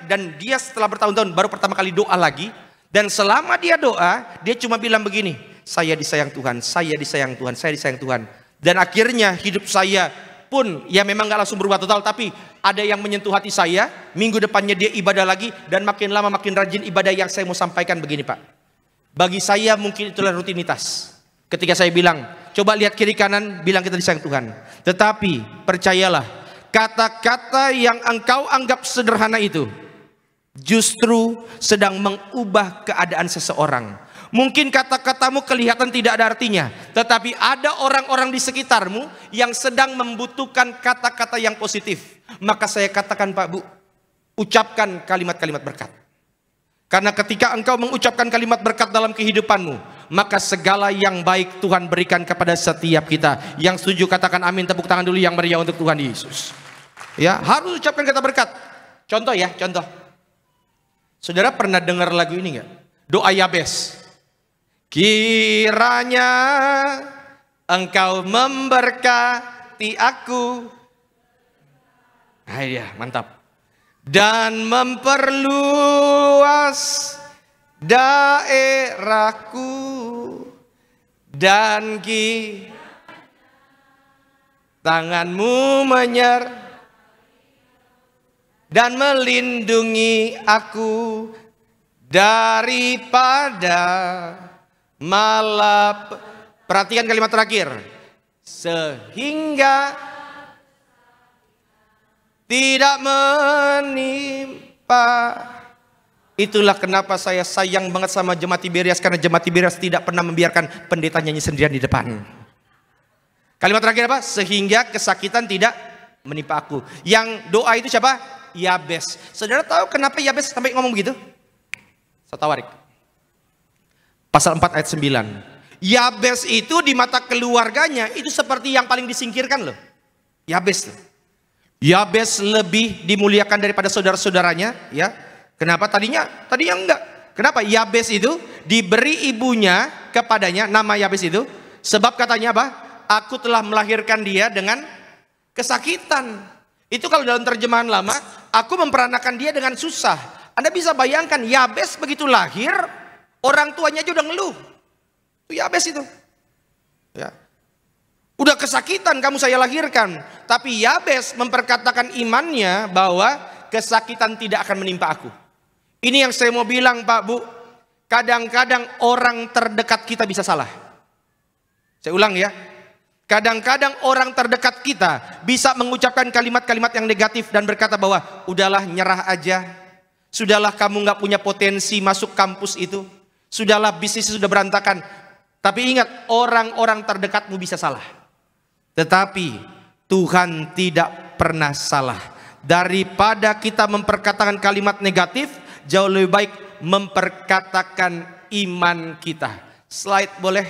S4: dan dia setelah bertahun-tahun baru pertama kali doa lagi. Dan selama dia doa, dia cuma bilang begini, saya disayang Tuhan, saya disayang Tuhan, saya disayang Tuhan. Dan akhirnya hidup saya pun, ya memang gak langsung berubah total, tapi ada yang menyentuh hati saya. Minggu depannya dia ibadah lagi, dan makin lama makin rajin ibadah. Yang saya mau sampaikan begini Pak, bagi saya mungkin itulah rutinitas. Ketika saya bilang, coba lihat kiri kanan, bilang kita disayang Tuhan. Tetapi percayalah, kata-kata yang engkau anggap sederhana itu justru sedang mengubah keadaan seseorang. Mungkin kata-katamu kelihatan tidak ada artinya, tetapi ada orang-orang di sekitarmu yang sedang membutuhkan kata-kata yang positif. Maka saya katakan Pak Bu, ucapkan kalimat-kalimat berkat. Karena ketika engkau mengucapkan kalimat berkat dalam kehidupanmu, maka segala yang baik Tuhan berikan kepada setiap kita. Yang setuju katakan amin, tepuk tangan dulu yang meriah untuk Tuhan Yesus. Ya, harus ucapkan kata berkat. Contoh ya, contoh. Saudara pernah dengar lagu ini enggak? Doa Yabes. Kiranya Engkau memberkati aku. Nah, iya, mantap. Dan memperluas daerahku dan tanganmu dan melindungi aku daripada malap. Perhatikan kalimat terakhir. Sehingga tidak menimpa. Itulah kenapa saya sayang banget sama Jemaat Tiberias, karena Jemaat Tiberias tidak pernah membiarkan pendeta nyanyi sendirian di depan. Kalimat terakhir apa? Sehingga kesakitan tidak menimpa aku. Yang doa itu siapa? Yabes. Saudara tahu kenapa Yabes sampai ngomong begitu? Saya tawarik. Pasal 4 ayat 9. Yabes itu di mata keluarganya itu seperti yang paling disingkirkan loh. Yabes tuh. Yabes lebih dimuliakan daripada saudara-saudaranya, ya. Kenapa? Tadinya enggak. Kenapa? Yabes itu diberi ibunya kepadanya, nama Yabes itu, sebab katanya apa? Aku telah melahirkan dia dengan kesakitan. Itu kalau dalam terjemahan lama, aku memperanakan dia dengan susah. Anda bisa bayangkan, Yabes begitu lahir, orang tuanya aja udah ngeluh. Itu Yabes itu. Ya. Udah kesakitan kamu saya lahirkan. Tapi Yabes memperkatakan imannya bahwa kesakitan tidak akan menimpa aku. Ini yang saya mau bilang Pak Bu. Kadang-kadang orang terdekat kita bisa salah. Saya ulang ya. Kadang-kadang orang terdekat kita bisa mengucapkan kalimat-kalimat yang negatif dan berkata bahwa udahlah nyerah aja. Sudahlah kamu gak punya potensi masuk kampus itu. Sudahlah bisnis sudah berantakan. Tapi ingat, orang-orang terdekatmu bisa salah. Tetapi Tuhan tidak pernah salah. Daripada kita memperkatakan kalimat negatif, jauh lebih baik memperkatakan iman kita. Slide boleh?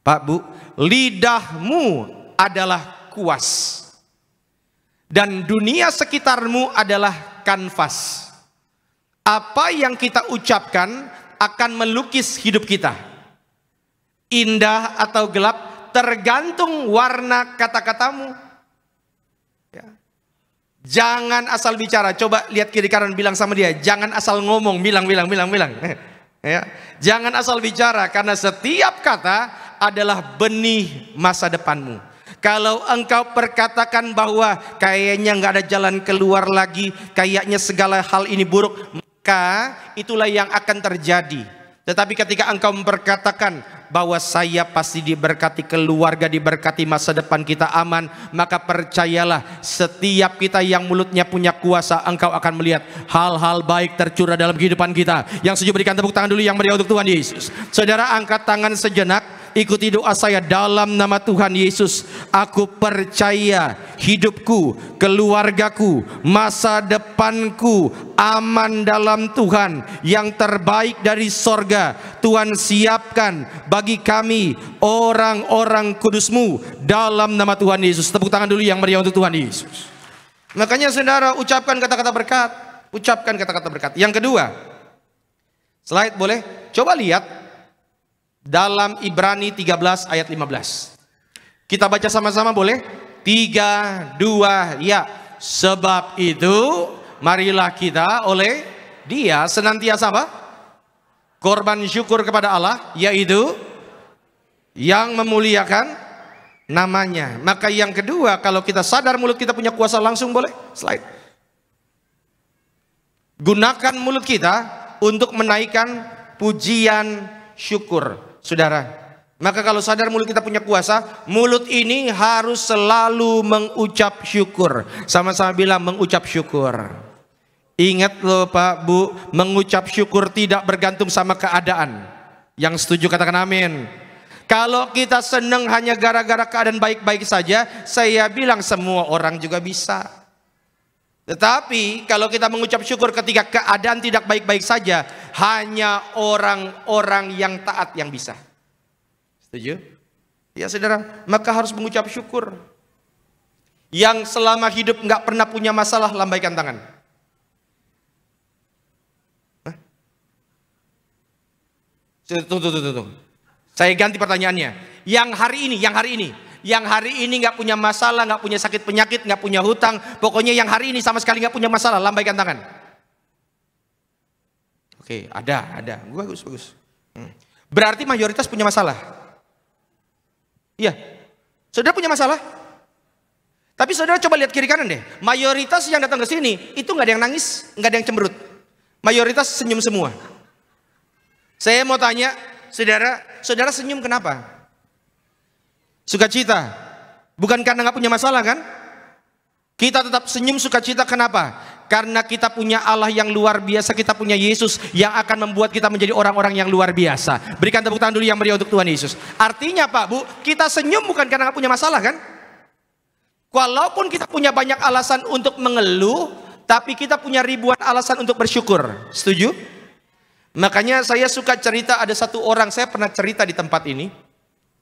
S4: Pak Bu, lidahmu adalah kuas. Dan dunia sekitarmu adalah kanvas. Apa yang kita ucapkan akan melukis hidup kita. Indah atau gelap tergantung warna kata-katamu. Ya. Jangan asal bicara. Coba lihat kiri kanan, bilang sama dia, jangan asal ngomong, bilang. Ya. Jangan asal bicara, karena setiap kata adalah benih masa depanmu. Kalau engkau perkatakan bahwa kayaknya nggak ada jalan keluar lagi, kayaknya segala hal ini buruk, maka itulah yang akan terjadi. Tetapi ketika engkau memperkatakan bahwa saya pasti diberkati, keluarga diberkati, masa depan kita aman, maka percayalah, setiap kita yang mulutnya punya kuasa, engkau akan melihat hal-hal baik tercurah dalam kehidupan kita. Yang setuju berikan tepuk tangan dulu yang meriah untuk Tuhan Yesus. Saudara, angkat tangan sejenak. Ikuti doa saya dalam nama Tuhan Yesus. Aku percaya hidupku, keluargaku, masa depanku aman dalam Tuhan. Yang terbaik dari sorga Tuhan siapkan bagi kami, orang-orang kudus-Mu, dalam nama Tuhan Yesus. Tepuk tangan dulu yang meriah untuk Tuhan Yesus. Makanya saudara, ucapkan kata-kata berkat. Ucapkan kata-kata berkat. Yang kedua, slide boleh? Coba lihat dalam Ibrani 13 ayat 15. Kita baca sama-sama boleh? 3, 2, ya. Sebab itu marilah kita oleh Dia senantiasa apa? Korban syukur kepada Allah, yaitu yang memuliakan namanya. Maka yang kedua, kalau kita sadar mulut kita punya kuasa, langsung boleh? Slide. Gunakan mulut kita untuk menaikkan pujian syukur. Saudara, maka kalau sadar mulut kita punya kuasa, mulut ini harus selalu mengucap syukur. Sama-sama bilang mengucap syukur. Ingat loh Pak Bu, mengucap syukur tidak bergantung sama keadaan. Yang setuju katakan amin. Kalau kita senang hanya gara-gara keadaan baik-baik saja, saya bilang semua orang juga bisa. Tetapi kalau kita mengucap syukur ketika keadaan tidak baik-baik saja, hanya orang-orang yang taat yang bisa. Setuju? Ya saudara, maka harus mengucap syukur. Yang selama hidup nggak pernah punya masalah, lambaikan tangan. Hah? Tuh. Saya ganti pertanyaannya. Yang hari ini nggak punya masalah, nggak punya sakit penyakit, nggak punya hutang, pokoknya yang hari ini sama sekali nggak punya masalah, lambaikan tangan. Oke, ada. Bagus. Berarti mayoritas punya masalah. Iya, saudara punya masalah. Tapi saudara coba lihat kiri kanan deh. Mayoritas yang datang ke sini itu nggak ada yang nangis, nggak ada yang cemberut. Mayoritas senyum semua. Saya mau tanya, saudara senyum kenapa? Sukacita. Bukan karena nggak punya masalah kan? Kita tetap senyum sukacita kenapa? Karena kita punya Allah yang luar biasa, kita punya Yesus yang akan membuat kita menjadi orang-orang yang luar biasa. Berikan tepuk tangan dulu yang meriah untuk Tuhan Yesus. Artinya Pak Bu, kita senyum bukan karena nggak punya masalah kan? Walaupun kita punya banyak alasan untuk mengeluh, tapi kita punya ribuan alasan untuk bersyukur. Setuju? Makanya saya suka cerita, ada satu orang, saya pernah cerita di tempat ini.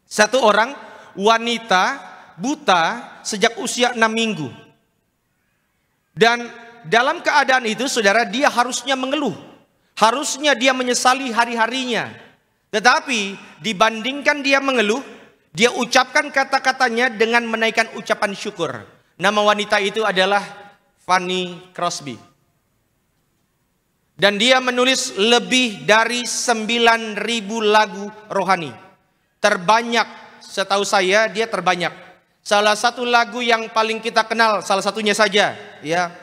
S4: Satu orang wanita buta sejak usia 6 minggu. Dan dalam keadaan itu saudara, dia harusnya mengeluh. Harusnya dia menyesali hari-harinya. Tetapi dibandingkan dia mengeluh, dia ucapkan kata-katanya dengan menaikkan ucapan syukur. Nama wanita itu adalah Fanny Crosby. Dan dia menulis lebih dari 9.000 lagu rohani. Terbanyak, setahu saya dia terbanyak. Salah satu lagu yang paling kita kenal, salah satunya saja, ya,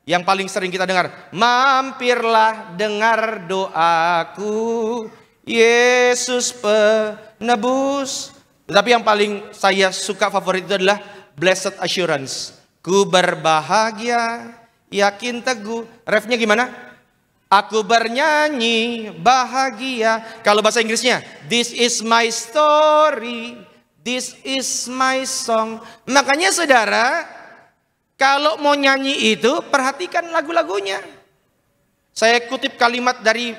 S4: yang paling sering kita dengar, mampirlah dengar doaku, Yesus penebus. Tetapi yang paling saya suka favorit itu adalah Blessed Assurance. Ku berbahagia, yakin teguh. Refnya gimana? Aku bernyanyi bahagia. Kalau bahasa Inggrisnya, this is my story, this is my song. Makanya saudara, kalau mau nyanyi itu perhatikan lagu-lagunya. Saya kutip kalimat dari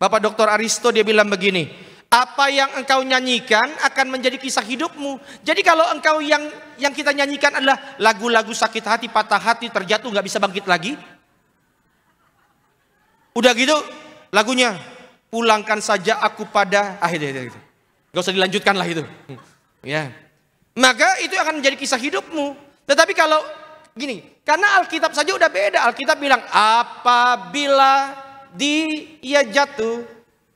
S4: Bapak Dr. Aristo, dia bilang begini, apa yang engkau nyanyikan akan menjadi kisah hidupmu. Jadi kalau engkau yang kita nyanyikan adalah lagu-lagu sakit hati, patah hati, terjatuh, nggak bisa bangkit lagi. Udah gitu lagunya, pulangkan saja aku pada akhirnya. Gak usah dilanjutkan lah itu. Ya, maka itu akan menjadi kisah hidupmu. Tetapi kalau gini, karena Alkitab saja udah beda. Alkitab bilang apabila dia jatuh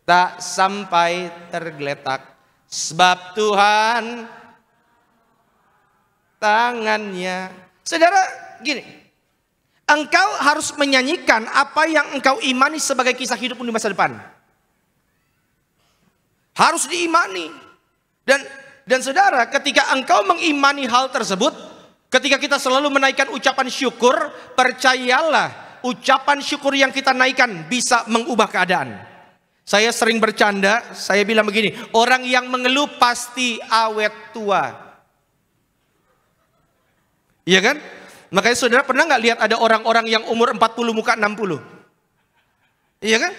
S4: tak sampai tergeletak, sebab Tuhan tangannya. Saudara gini, engkau harus menyanyikan apa yang engkau imani sebagai kisah hidupmu di masa depan. Harus diimani. Dan saudara, ketika engkau mengimani hal tersebut, ketika kita selalu menaikkan ucapan syukur, percayalah, ucapan syukur yang kita naikkan bisa mengubah keadaan. Saya sering bercanda, saya bilang begini, orang yang mengeluh pasti awet tua. Iya kan? Makanya saudara pernah nggak lihat ada orang-orang yang umur 40 muka 60? Iya kan?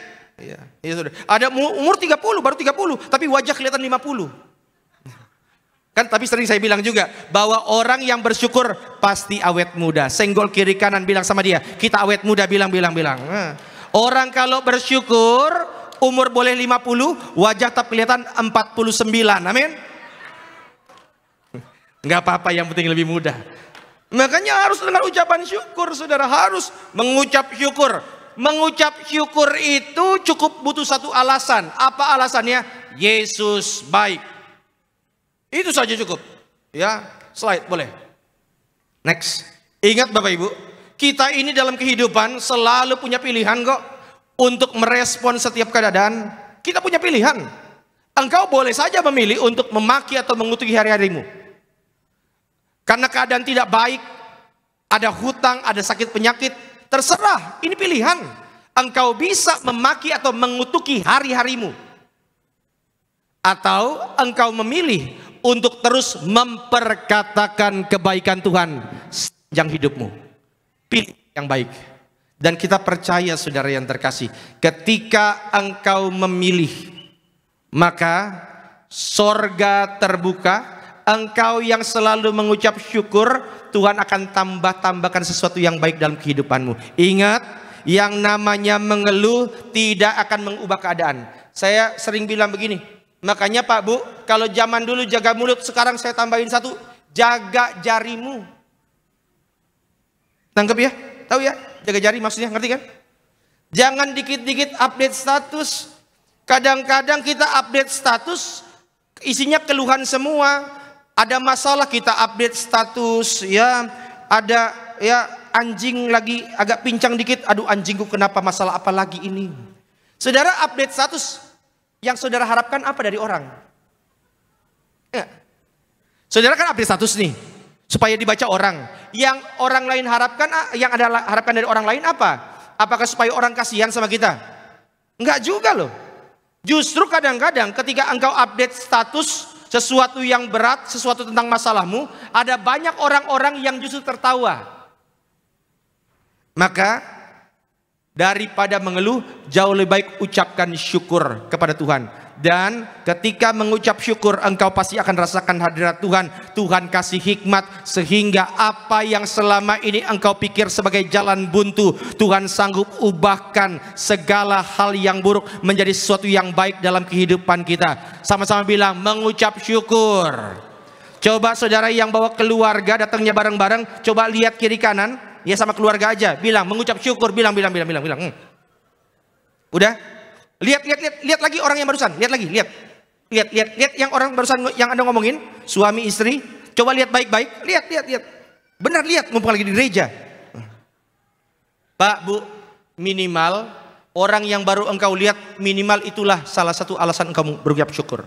S4: Iya saudara. Ada umur 30, baru 30, tapi wajah kelihatan 50. Kan tapi sering saya bilang juga bahwa orang yang bersyukur pasti awet muda. Senggol kiri kanan, bilang sama dia, kita awet muda, bilang. Orang kalau bersyukur umur boleh 50, wajah tetap kelihatan 49. Amin. Nggak apa-apa, yang penting lebih muda. Makanya harus dengan ucapan syukur, saudara, harus mengucap syukur. Mengucap syukur itu cukup butuh satu alasan. Apa alasannya? Yesus baik. Itu saja cukup. Ya, slide boleh. Next. Ingat Bapak Ibu, kita ini dalam kehidupan selalu punya pilihan kok untuk merespon setiap keadaan. Kita punya pilihan. Engkau boleh saja memilih untuk memaki atau mengutuki hari-harimu. Karena keadaan tidak baik, ada hutang, ada sakit penyakit, terserah, ini pilihan. Engkau bisa memaki atau mengutuki hari-harimu. Atau engkau memilih untuk terus memperkatakan kebaikan Tuhan sepanjang hidupmu. Pilih yang baik. Dan kita percaya saudara yang terkasih, ketika engkau memilih, maka sorga terbuka. Engkau yang selalu mengucap syukur, Tuhan akan tambahkan sesuatu yang baik dalam kehidupanmu. Ingat, yang namanya mengeluh tidak akan mengubah keadaan. Saya sering bilang begini, makanya Pak Bu, kalau zaman dulu jaga mulut, sekarang saya tambahin satu, jaga jarimu. Tangkap ya? Tahu ya? Jaga jari maksudnya, ngerti kan? Jangan dikit-dikit update status. Kadang-kadang kita update status, isinya keluhan semua. Ada masalah kita update status, ya. Ada ya anjing lagi agak pincang dikit, aduh anjingku kenapa, masalah apa lagi ini? Saudara update status, yang saudara harapkan apa dari orang? Ya. Saudara kan update status nih, supaya dibaca orang. Yang orang lain harapkan, yang ada harapkan dari orang lain apa? Apakah supaya orang kasihan sama kita? Enggak juga loh. Justru kadang-kadang ketika engkau update status sesuatu yang berat, sesuatu tentang masalahmu, ada banyak orang-orang yang justru tertawa. Maka daripada mengeluh, jauh lebih baik ucapkan syukur kepada Tuhan. Dan ketika mengucap syukur, engkau pasti akan rasakan hadirat Tuhan. Tuhan kasih hikmat sehingga apa yang selama ini engkau pikir sebagai jalan buntu, Tuhan sanggup ubahkan segala hal yang buruk menjadi sesuatu yang baik dalam kehidupan kita. Sama-sama bilang mengucap syukur. Coba saudara yang bawa keluarga datangnya bareng-bareng, coba lihat kiri kanan, ya sama keluarga aja, bilang mengucap syukur, bilang. Udah? Lihat lagi orang yang barusan, lihat yang orang barusan yang Anda ngomongin, suami istri, coba lihat baik-baik, lihat. Benar lihat, mumpung lagi di gereja. Pak, Bu, minimal orang yang baru engkau lihat, minimal itulah salah satu alasan engkau berucap syukur.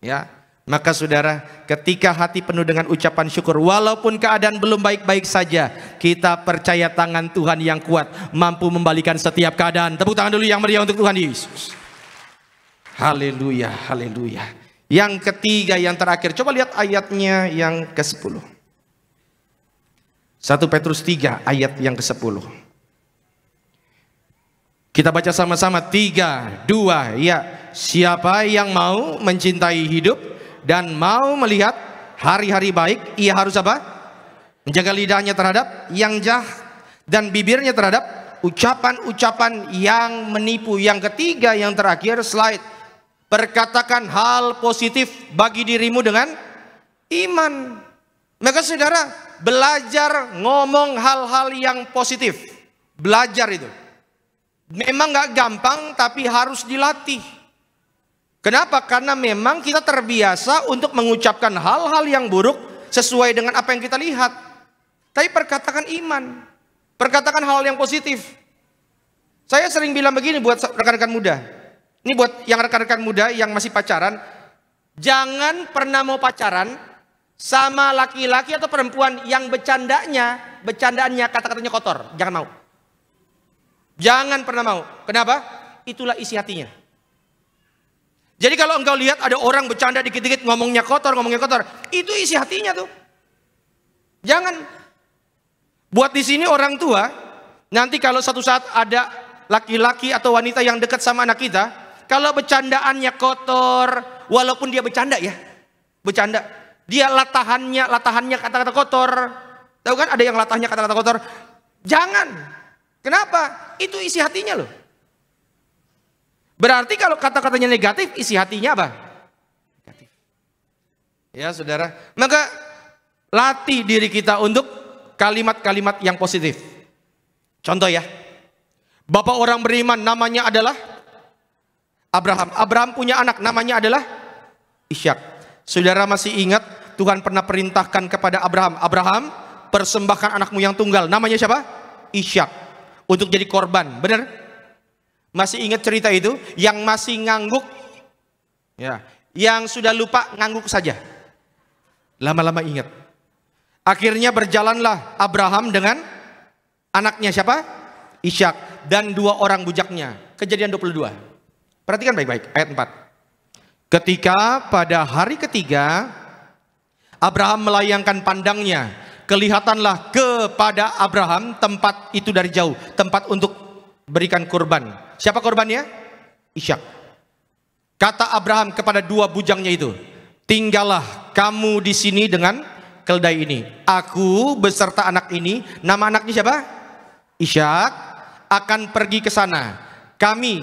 S4: Ya. Maka saudara, ketika hati penuh dengan ucapan syukur, walaupun keadaan belum baik-baik saja, kita percaya tangan Tuhan yang kuat mampu membalikan setiap keadaan. Tepuk tangan dulu yang meriah untuk Tuhan Yesus. Haleluya, haleluya. Yang ketiga, yang terakhir, coba lihat ayatnya yang ke-10. 1 Petrus 3 ayat yang ke-10. Kita baca sama-sama, 3, 2, ya. Siapa yang mau mencintai hidup dan mau melihat hari-hari baik, ia harus apa? Menjaga lidahnya terhadap yang jahat dan bibirnya terhadap ucapan-ucapan yang menipu. Yang ketiga, yang terakhir slide, perkatakan hal positif bagi dirimu dengan iman. Maka saudara, belajar ngomong hal-hal yang positif. Belajar itu memang gak gampang, tapi harus dilatih. Kenapa? Karena memang kita terbiasa untuk mengucapkan hal-hal yang buruk sesuai dengan apa yang kita lihat. Tapi perkatakan iman, perkatakan hal yang positif. Saya sering bilang begini buat rekan-rekan muda. Ini buat yang rekan-rekan muda yang masih pacaran, jangan pernah mau pacaran sama laki-laki atau perempuan yang bercandaannya kata-katanya kotor. Jangan mau. Jangan pernah mau. Kenapa? Itulah isi hatinya. Jadi kalau engkau lihat ada orang bercanda dikit-dikit ngomongnya kotor, itu isi hatinya tuh. Jangan. Buat di sini orang tua, nanti kalau satu saat ada laki-laki atau wanita yang dekat sama anak kita, kalau bercandaannya kotor, walaupun dia bercanda ya, bercanda, dia latahannya kata-kata kotor. Tahu kan ada yang latahnya kata-kata kotor? Jangan. Kenapa? Itu isi hatinya loh. Berarti kalau kata-katanya negatif, isi hatinya apa? Negatif. Ya saudara, maka latih diri kita untuk kalimat-kalimat yang positif. Contoh ya, bapak orang beriman namanya adalah Abraham. Abraham punya anak namanya adalah Ishak. Saudara masih ingat Tuhan pernah perintahkan kepada Abraham, Abraham persembahkan anakmu yang tunggal, namanya siapa? Ishak, untuk jadi korban. Benar? Masih ingat cerita itu? Yang masih ngangguk, ya, yang sudah lupa ngangguk saja. Lama-lama ingat. Akhirnya berjalanlah Abraham dengan anaknya siapa? Ishak dan 2 orang bujaknya. Kejadian 22. Perhatikan baik-baik ayat 4. Ketika pada hari ketiga Abraham melayangkan pandangnya, kelihatanlah kepada Abraham tempat itu dari jauh, tempat untuk berikan kurban. Siapa korbannya? Ishak. Kata Abraham kepada 2 bujangnya itu, tinggallah kamu di sini dengan keledai ini. Aku beserta anak ini, nama anaknya siapa? Ishak, akan pergi ke sana. Kami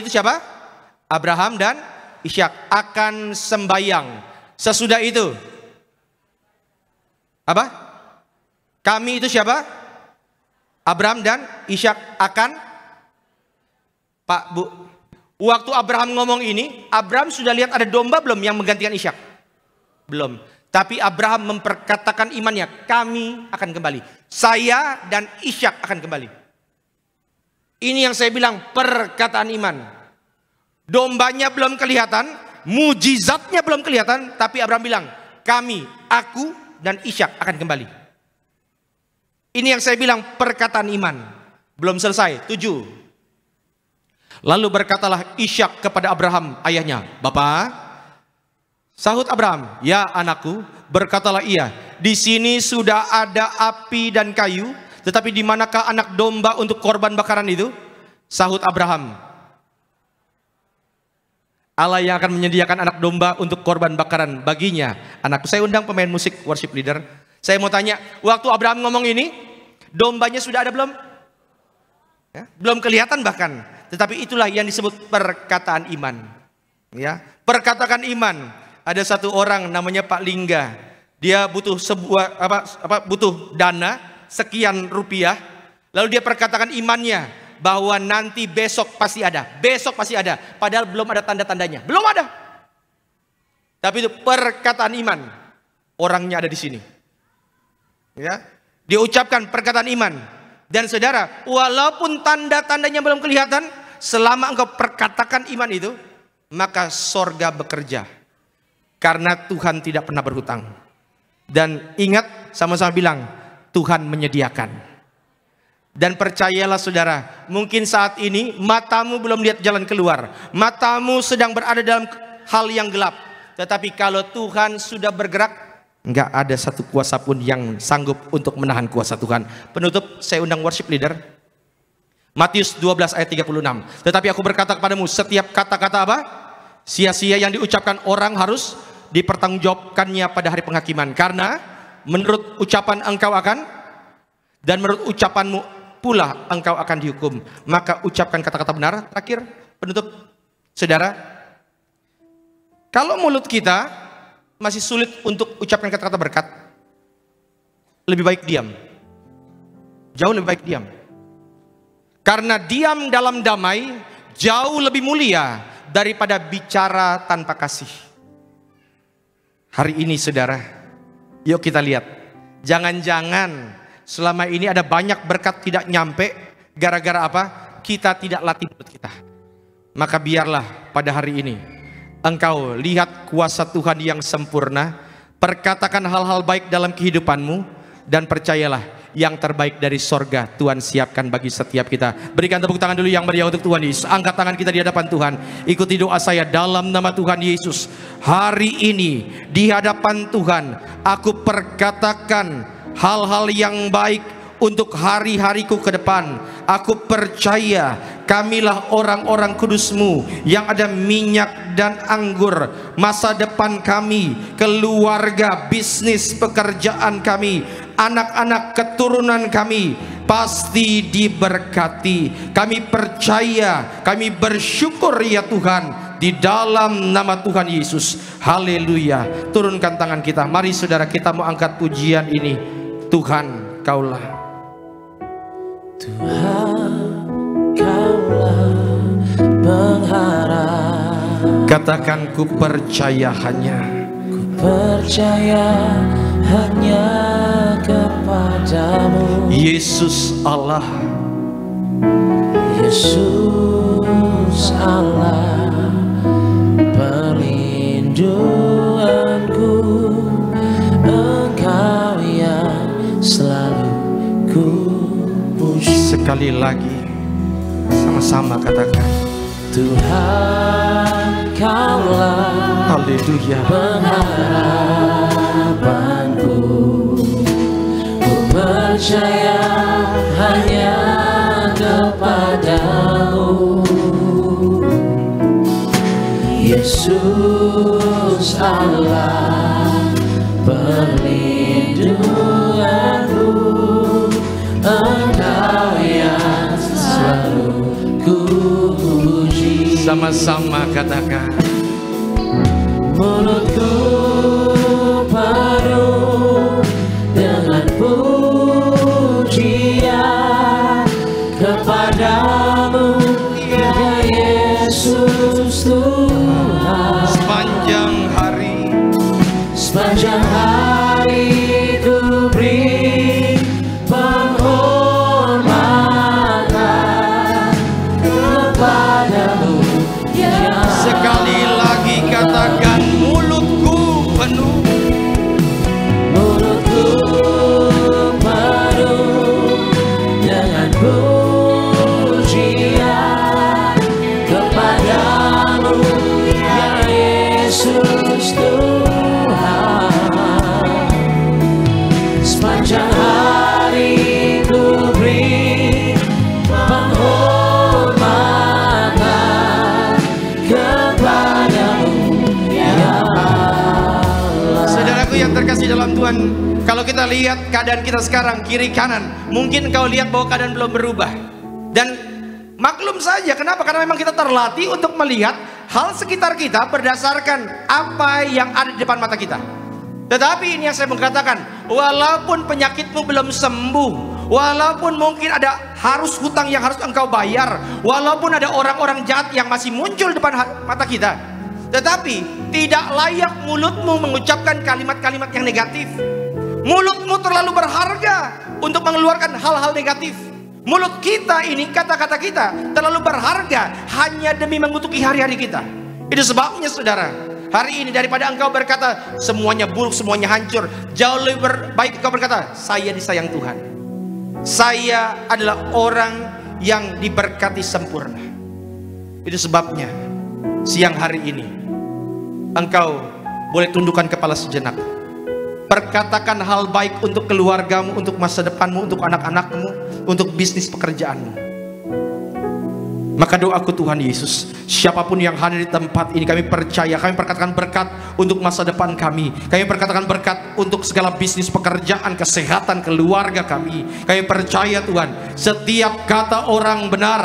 S4: itu siapa? Abraham dan Ishak akan sembayang. Sesudah itu apa? Kami itu siapa? Abraham dan Ishak akan, Pak Bu, waktu Abraham ngomong ini, Abraham sudah lihat ada domba belum yang menggantikan Ishak? Belum. Tapi Abraham memperkatakan imannya, kami akan kembali. Saya dan Ishak akan kembali. Ini yang saya bilang perkataan iman. Dombanya belum kelihatan, mujizatnya belum kelihatan, tapi Abraham bilang, kami, aku dan Ishak akan kembali. Ini yang saya bilang perkataan iman. Belum selesai, 7. Lalu berkatalah Ishak kepada Abraham ayahnya, Bapak. Sahut Abraham, ya anakku, berkatalah ia, di sini sudah ada api dan kayu, tetapi di manakah anak domba untuk korban bakaran itu? Sahut Abraham, Allah yang akan menyediakan anak domba untuk korban bakaran baginya. Anakku, saya undang pemain musik worship leader. Saya mau tanya, waktu Abraham ngomong ini, dombanya sudah ada belum? Ya, belum kelihatan bahkan. Tetapi itulah yang disebut perkataan iman. Ya, perkataan iman. Ada satu orang namanya Pak Lingga. Dia butuh sebuah butuh dana sekian rupiah. Lalu dia perkatakan imannya bahwa nanti besok pasti ada. Besok pasti ada. Padahal belum ada tanda-tandanya. Belum ada. Tapi itu perkataan iman. Orangnya ada di sini. Ya. Dia ucapkan perkataan iman. Dan saudara, walaupun tanda-tandanya belum kelihatan, selama engkau perkatakan iman itu, maka sorga bekerja. Karena Tuhan tidak pernah berhutang. Dan ingat, sama-sama bilang, Tuhan menyediakan. Dan percayalah saudara, mungkin saat ini matamu belum lihat jalan keluar. Matamu sedang berada dalam hal yang gelap. Tetapi kalau Tuhan sudah bergerak, enggak ada satu kuasa pun yang sanggup untuk menahan kuasa Tuhan. Penutup, saya undang worship leader. Matius 12 ayat 36. Tetapi aku berkata kepadamu, setiap kata-kata apa? Sia-sia yang diucapkan orang harus dipertanggungjawabkannya pada hari penghakiman. Karena menurut ucapan engkau akan, dan menurut ucapanmu pula engkau akan dihukum. Maka ucapkan kata-kata benar. Terakhir, penutup, saudara, kalau mulut kita masih sulit untuk ucapkan kata-kata berkat, lebih baik diam. Jauh lebih baik diam. Karena diam dalam damai jauh lebih mulia daripada bicara tanpa kasih. Hari ini saudara, yuk kita lihat. Jangan-jangan selama ini ada banyak berkat tidak nyampe. Gara-gara apa? Kita tidak latih mulut kita. Maka biarlah pada hari ini engkau lihat kuasa Tuhan yang sempurna. Perkatakan hal-hal baik dalam kehidupanmu. Dan percayalah, yang terbaik dari sorga Tuhan siapkan bagi setiap kita. Berikan tepuk tangan dulu yang meriah untuk Tuhan Yesus. Angkat tangan kita di hadapan Tuhan. Ikuti doa saya dalam nama Tuhan Yesus. Hari ini di hadapan Tuhan, aku perkatakan hal-hal yang baik untuk hari-hariku ke depan. Aku percaya kamilah orang-orang kudus-Mu yang ada minyak dan anggur. Masa depan kami, keluarga, bisnis, pekerjaan kami, anak-anak keturunan kami pasti diberkati. Kami percaya, kami bersyukur ya Tuhan, di dalam nama Tuhan Yesus. Haleluya. Turunkan tangan kita. Mari saudara, kita mau angkat pujian ini. Tuhan, Kaulah.
S1: Tuhan, Kaulah pengharap.
S4: Katakan, ku percaya hanya.
S1: Ku percaya hanya kepadamu.
S4: Yesus Allah.
S1: Yesus Allah, perlindunganku. Engkau yang selalu ku puji.
S4: Sekali lagi, sama-sama katakan,
S1: Tuhan, Kaulah
S4: haleluya,
S1: pengharapanku. Ku percaya hanya kepadamu. Yesus Allah, perlindunganku. Engkau yang selalu ku puji.
S4: Sama-sama katakan.
S1: Mulutku penuh dengan pujian kepadamu ya Yesus Tuhan. Sepanjang hari ku beri penghormatan kepadamu ya.
S4: Sekali lagi katakan, mulutku penuh.
S1: Mulutku penuh dengan pujian kepadamu ya Yesus Tuhan. Sepanjang hari ku beri penghormatan kepadamu ya Allah.
S4: Saudaraku yang terkasih dalam Tuhan, kalau kita lihat keadaan kita sekarang, kiri kanan, mungkin kau lihat bahwa keadaan belum berubah. Dan maklum saja, kenapa? Karena memang kita terlatih untuk melihat hal sekitar kita berdasarkan apa yang ada di depan mata kita. Tetapi ini yang saya mengatakan, walaupun penyakitmu belum sembuh, walaupun mungkin ada harus hutang yang harus engkau bayar, walaupun ada orang-orang jahat yang masih muncul depan mata kita, tetapi tidak layak mulutmu mengucapkan kalimat-kalimat yang negatif. Mulutmu terlalu berharga untuk mengeluarkan hal-hal negatif. Mulut kita ini, kata-kata kita terlalu berharga hanya demi mengutuki hari-hari kita. Itu sebabnya saudara, hari ini daripada engkau berkata semuanya buruk, semuanya hancur, jauh lebih baik engkau berkata, saya disayang Tuhan. Saya adalah orang yang diberkati sempurna. Itu sebabnya siang hari ini engkau boleh tundukkan kepala sejenak. Perkatakan hal baik untuk keluargamu, untuk masa depanmu, untuk anak-anakmu, untuk bisnis pekerjaanmu. Maka doaku Tuhan Yesus, siapapun yang hadir di tempat ini, kami percaya, kami perkatakan berkat untuk masa depan kami. Kami perkatakan berkat untuk segala bisnis pekerjaan, kesehatan, keluarga kami. Kami percaya Tuhan, setiap kata orang benar,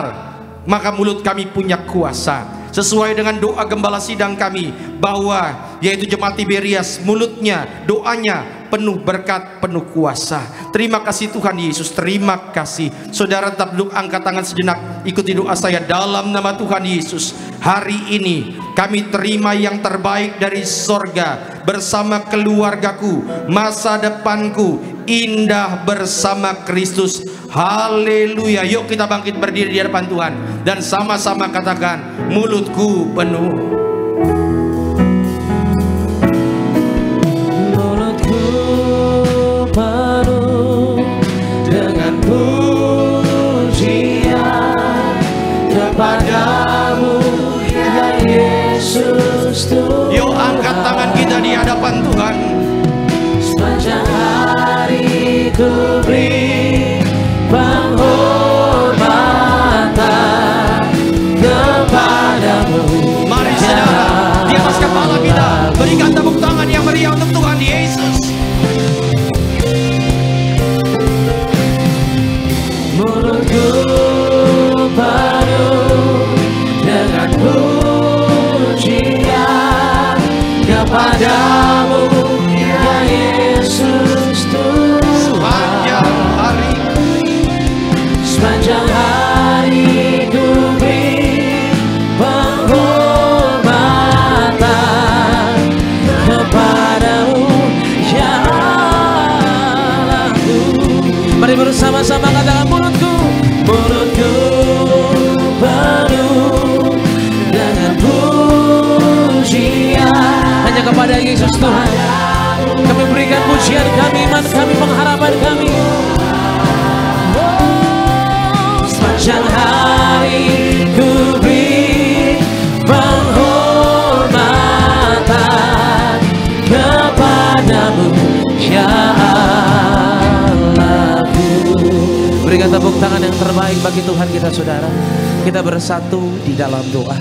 S4: maka mulut kami punya kuasa. Sesuai dengan doa gembala sidang kami, bahwa yaitu jemaat Tiberias, mulutnya, doanya penuh berkat, penuh kuasa. Terima kasih Tuhan Yesus, terima kasih. Saudara tetap duduk, angkat tangan sejenak, ikuti doa saya dalam nama Tuhan Yesus. Hari ini kami terima yang terbaik dari sorga bersama keluargaku, masa depanku indah bersama Kristus. Haleluya. Yuk kita bangkit berdiri di hadapan Tuhan dan sama-sama katakan, mulutku penuh.
S1: Mulutku penuh dengan pujian kepadamu ya Yesus Tuhan.
S4: Yuk angkat tangan kita di hadapan Tuhan.
S1: Sepanjang hari ku beri penghormatan kepadamu.
S4: Mari saudara, di atas kepala kita berikan tepuk tangan yang meriah untuk Tuhan Yesus.
S1: Mulutku penuh dengan pujian kepadamu ya Yesus Tuhan. Sepanjang hari ku beri penghormatan kepadamu ya Allahku. Mari bersama-sama katakan, mulutku penuh dengan pujian hanya kepada Yesus Tuhan. Kami berikan pujian kami, iman kami, pengharapan kami. Sepanjang hari ku beri penghormatan kepadamu ya Allahku. Berikan tepuk tangan yang terbaik bagi Tuhan kita saudara. Kita bersatu di dalam doa.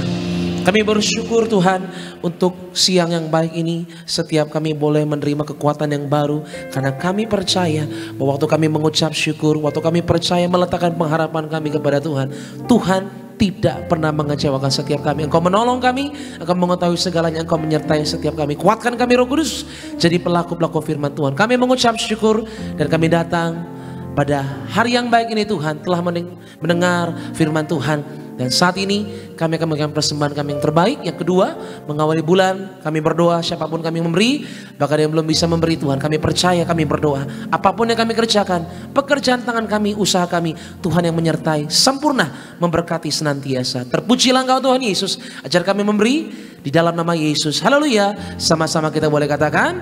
S1: Kami bersyukur Tuhan untuk siang yang baik ini. Setiap kami boleh menerima kekuatan yang baru. Karena kami percaya bahwa waktu kami mengucap syukur, waktu kami percaya meletakkan pengharapan kami kepada Tuhan, Tuhan tidak pernah mengecewakan setiap kami. Engkau menolong kami, Engkau mengetahui segalanya, Engkau menyertai setiap kami. Kuatkan kami Roh Kudus, jadi pelaku-pelaku firman Tuhan. Kami mengucap syukur dan kami datang pada hari yang baik ini Tuhan, telah mendengar firman Tuhan. Dan saat ini kami akan memberikan persembahan kami yang terbaik. Yang kedua, mengawali bulan, kami berdoa siapapun kami memberi, bahkan yang belum bisa memberi Tuhan, kami percaya, kami berdoa. Apapun yang kami kerjakan, pekerjaan tangan kami, usaha kami, Tuhan yang menyertai, sempurna, memberkati senantiasa. Terpujilah Engkau Tuhan Yesus, ajar kami memberi di dalam nama Yesus. Haleluya. Sama-sama kita boleh katakan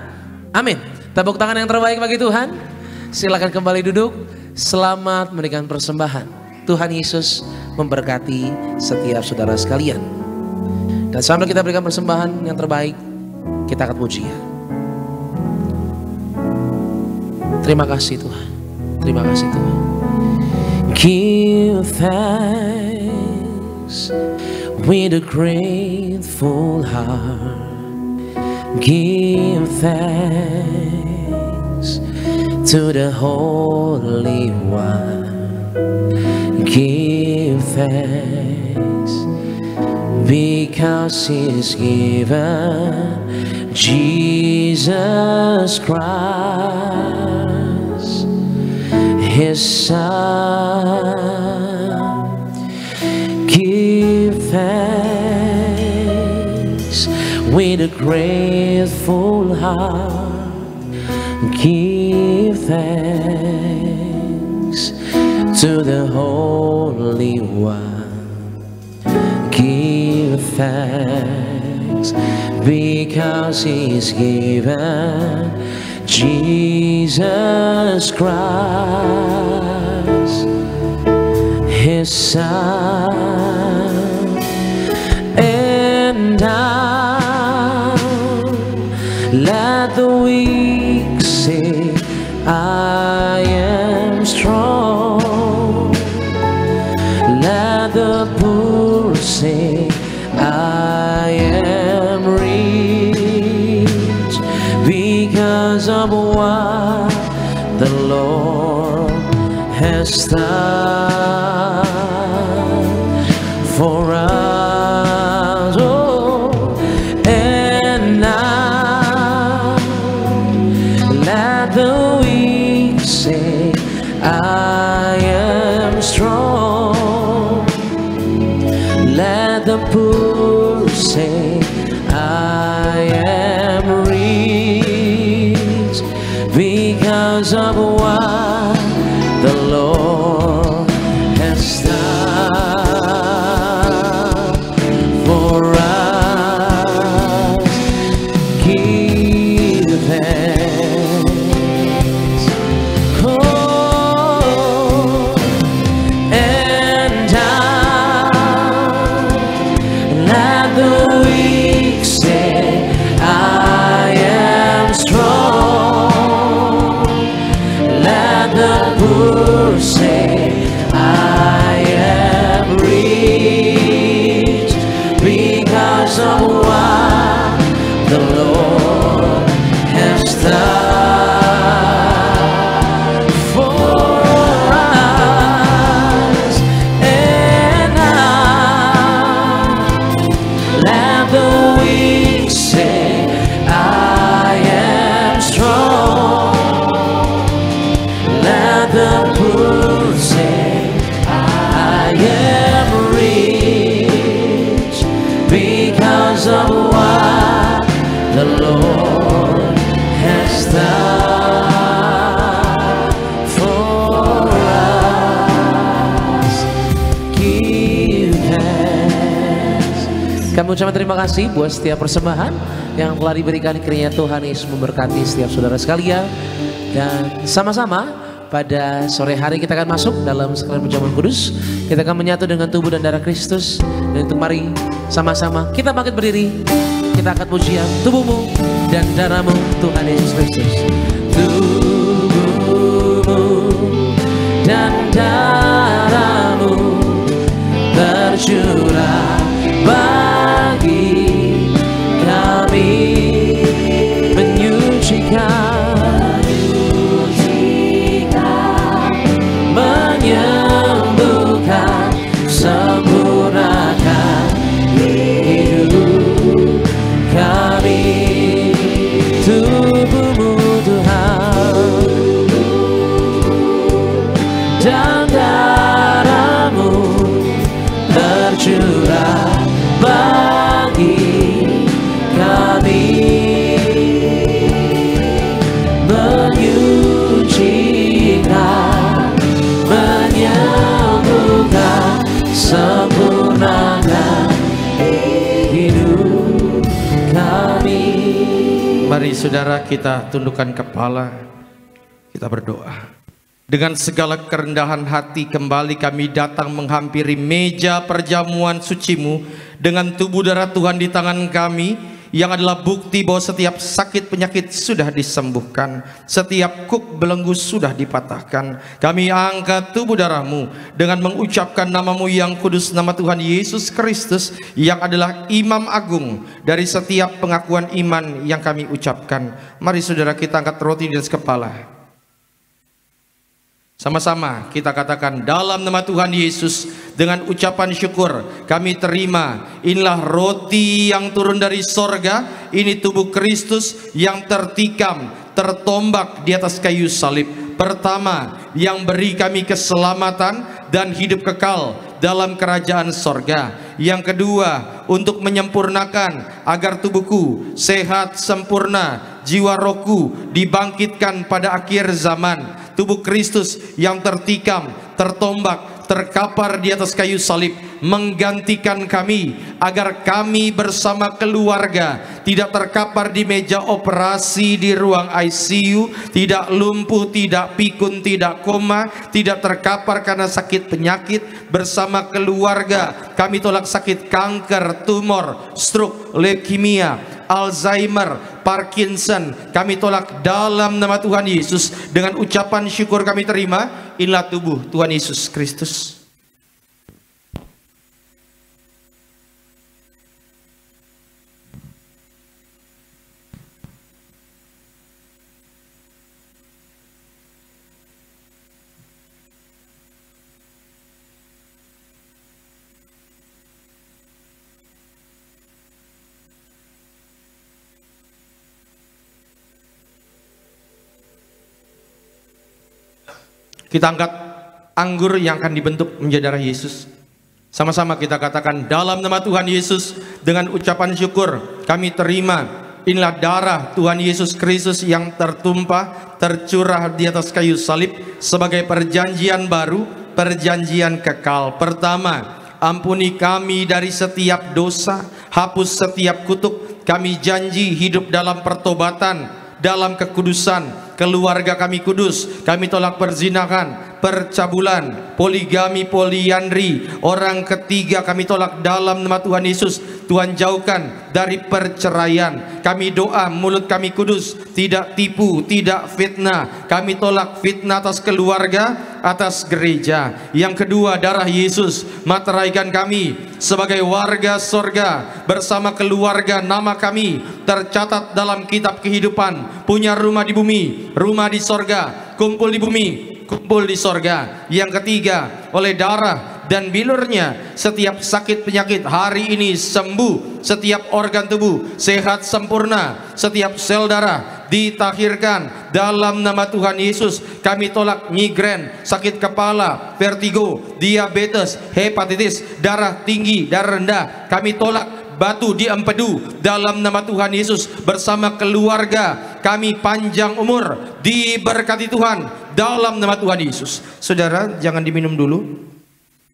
S1: amin. Tepuk tangan yang terbaik bagi Tuhan. Silakan kembali duduk. Selamat memberikan persembahan. Tuhan Yesus memberkati setiap saudara sekalian. Dan sambil kita berikan persembahan yang terbaik, kita akan puji ya. Terima kasih Tuhan. Terima kasih Tuhan. Give thanks with a grateful heart. Give thanks to the Holy One. Give thanks because He's given Jesus Christ, His Son. Give thanks with a grateful heart. Give thanks to the Holy One. Give thanks because He's given Jesus Christ, His Son. And now let the weak say, I am strong. Let the poor say, I am rich, because of what the Lord has done for us. Oh, and now let the weak say, I am strong. Let the poor say, I am rich, because of what the Lord has done for us. Give thanks. Oh, and let the weak say, I am strong. Let the poor say, I am rich, because of what the Lord has done for us. And now let the weak say, I am strong. Let the poor say, I am rich, because of what the Lord has done for us. Give thanks. Kami ucapkan terima kasih buat setiap persembahan yang telah diberikan. Kiranya Tuhan Yesus memberkati setiap saudara sekalian. Dan sama-sama pada sore hari kita akan masuk dalam sekalian perjamuan kudus. Kita akan menyatu dengan tubuh dan darah Kristus. Dan itu mari sama-sama kita bangkit berdiri. Kita akan pujian tubuhmu dan darahmu Tuhan Yesus Kristus. Tubuhmu dan darahmu tercurah bagi kami, menyucikan, menyembuhkan, sempurna
S4: Mari saudara kita tundukkan kepala, kita berdoa. Dengan segala kerendahan hati kembali kami datang menghampiri meja perjamuan suci-Mu dengan tubuh darah Tuhan di tangan kami, yang adalah bukti bahwa setiap sakit penyakit sudah disembuhkan, setiap kuk belenggu sudah dipatahkan. Kami angkat tubuh darah-Mu dengan mengucapkan nama-Mu yang kudus, nama Tuhan Yesus Kristus yang adalah Imam Agung dari setiap pengakuan iman yang kami ucapkan. Mari saudara kita angkat roti di atas kepala. Sama-sama kita katakan dalam nama Tuhan Yesus dengan ucapan syukur kami terima. Inilah roti yang turun dari sorga, ini tubuh Kristus yang tertikam, tertombak di atas kayu salib. Pertama, yang beri kami keselamatan dan hidup kekal dalam kerajaan sorga. Yang kedua, untuk menyempurnakan agar tubuhku sehat sempurna, jiwa rohku dibangkitkan pada akhir zaman. Tubuh Kristus yang tertikam, tertombak, terkapar di atas kayu salib menggantikan kami agar kami bersama keluarga tidak terkapar di meja operasi di ruang ICU, tidak lumpuh, tidak pikun, tidak koma, tidak terkapar karena sakit penyakit. Bersama keluarga kami tolak sakit kanker, tumor, stroke, leukemia, Alzheimer, Parkinson. Kami tolak dalam nama Tuhan Yesus. Dengan ucapan syukur kami terima. Inilah tubuh Tuhan Yesus Kristus. Kita angkat anggur yang akan dibentuk menjadi darah Yesus. Sama-sama kita katakan dalam nama Tuhan Yesus dengan ucapan syukur kami terima. Inilah darah Tuhan Yesus Kristus yang tertumpah, tercurah di atas kayu salib sebagai perjanjian baru, perjanjian kekal. Pertama, ampuni kami dari setiap dosa, hapus setiap kutuk. Kami janji hidup dalam pertobatan, dalam kekudusan. Keluarga kami kudus. Kami tolak perzinahan, percabulan, poligami, poliandri, orang ketiga kami tolak dalam nama Tuhan Yesus. Tuhan jauhkan dari perceraian. Kami doa mulut kami kudus, tidak tipu, tidak fitnah. Kami tolak fitnah atas keluarga, atas gereja. Yang kedua, darah Yesus materaikan kami sebagai warga sorga. Bersama keluarga nama kami tercatat dalam kitab kehidupan, punya rumah di bumi, rumah di sorga, kumpul di bumi, kumpul di sorga. Yang ketiga, oleh darah dan bilurnya setiap sakit penyakit hari ini sembuh, setiap organ tubuh sehat sempurna, setiap sel darah ditahirkan dalam nama Tuhan Yesus. Kami tolak migren, sakit kepala, vertigo, diabetes, hepatitis, darah tinggi, darah rendah. Kami tolak batu di empedu dalam nama Tuhan Yesus. Bersama keluarga kami panjang umur, diberkati Tuhan dalam nama Tuhan Yesus. Saudara, jangan diminum dulu.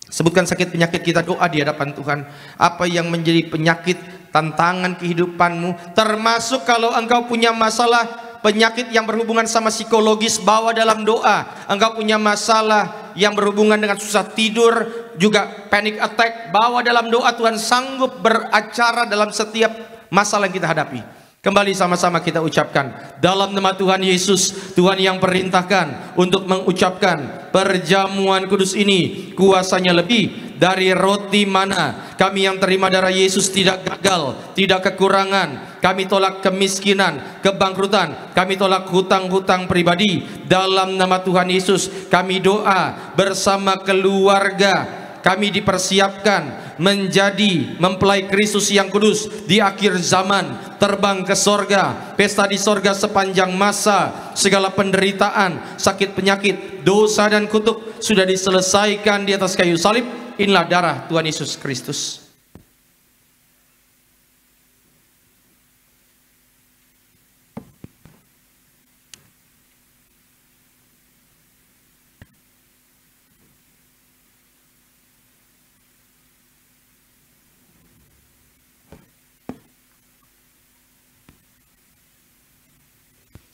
S4: Sebutkan sakit penyakit kita, doa di hadapan Tuhan. Apa yang menjadi penyakit, tantangan kehidupanmu, termasuk kalau engkau punya masalah penyakit yang berhubungan sama psikologis, bawa dalam doa. Engkau punya masalah yang berhubungan dengan susah tidur, juga panic attack, bawa dalam doa. Tuhan sanggup beracara dalam setiap masalah yang kita hadapi. Kembali sama-sama kita ucapkan dalam nama Tuhan Yesus. Tuhan yang perintahkan untuk mengucapkan perjamuan kudus ini, kuasanya lebih dari roti mana. Kami yang terima darah Yesus tidak gagal, tidak kekurangan. Kami tolak kemiskinan, kebangkrutan. Kami tolak hutang-hutang pribadi. Dalam nama Tuhan Yesus kami doa bersama keluarga. Kami dipersiapkan menjadi mempelai Kristus yang kudus di akhir zaman, terbang ke sorga, pesta di sorga sepanjang masa. Segala penderitaan, sakit penyakit, dosa dan kutuk sudah diselesaikan di atas kayu salib. Inilah darah Tuhan Yesus Kristus.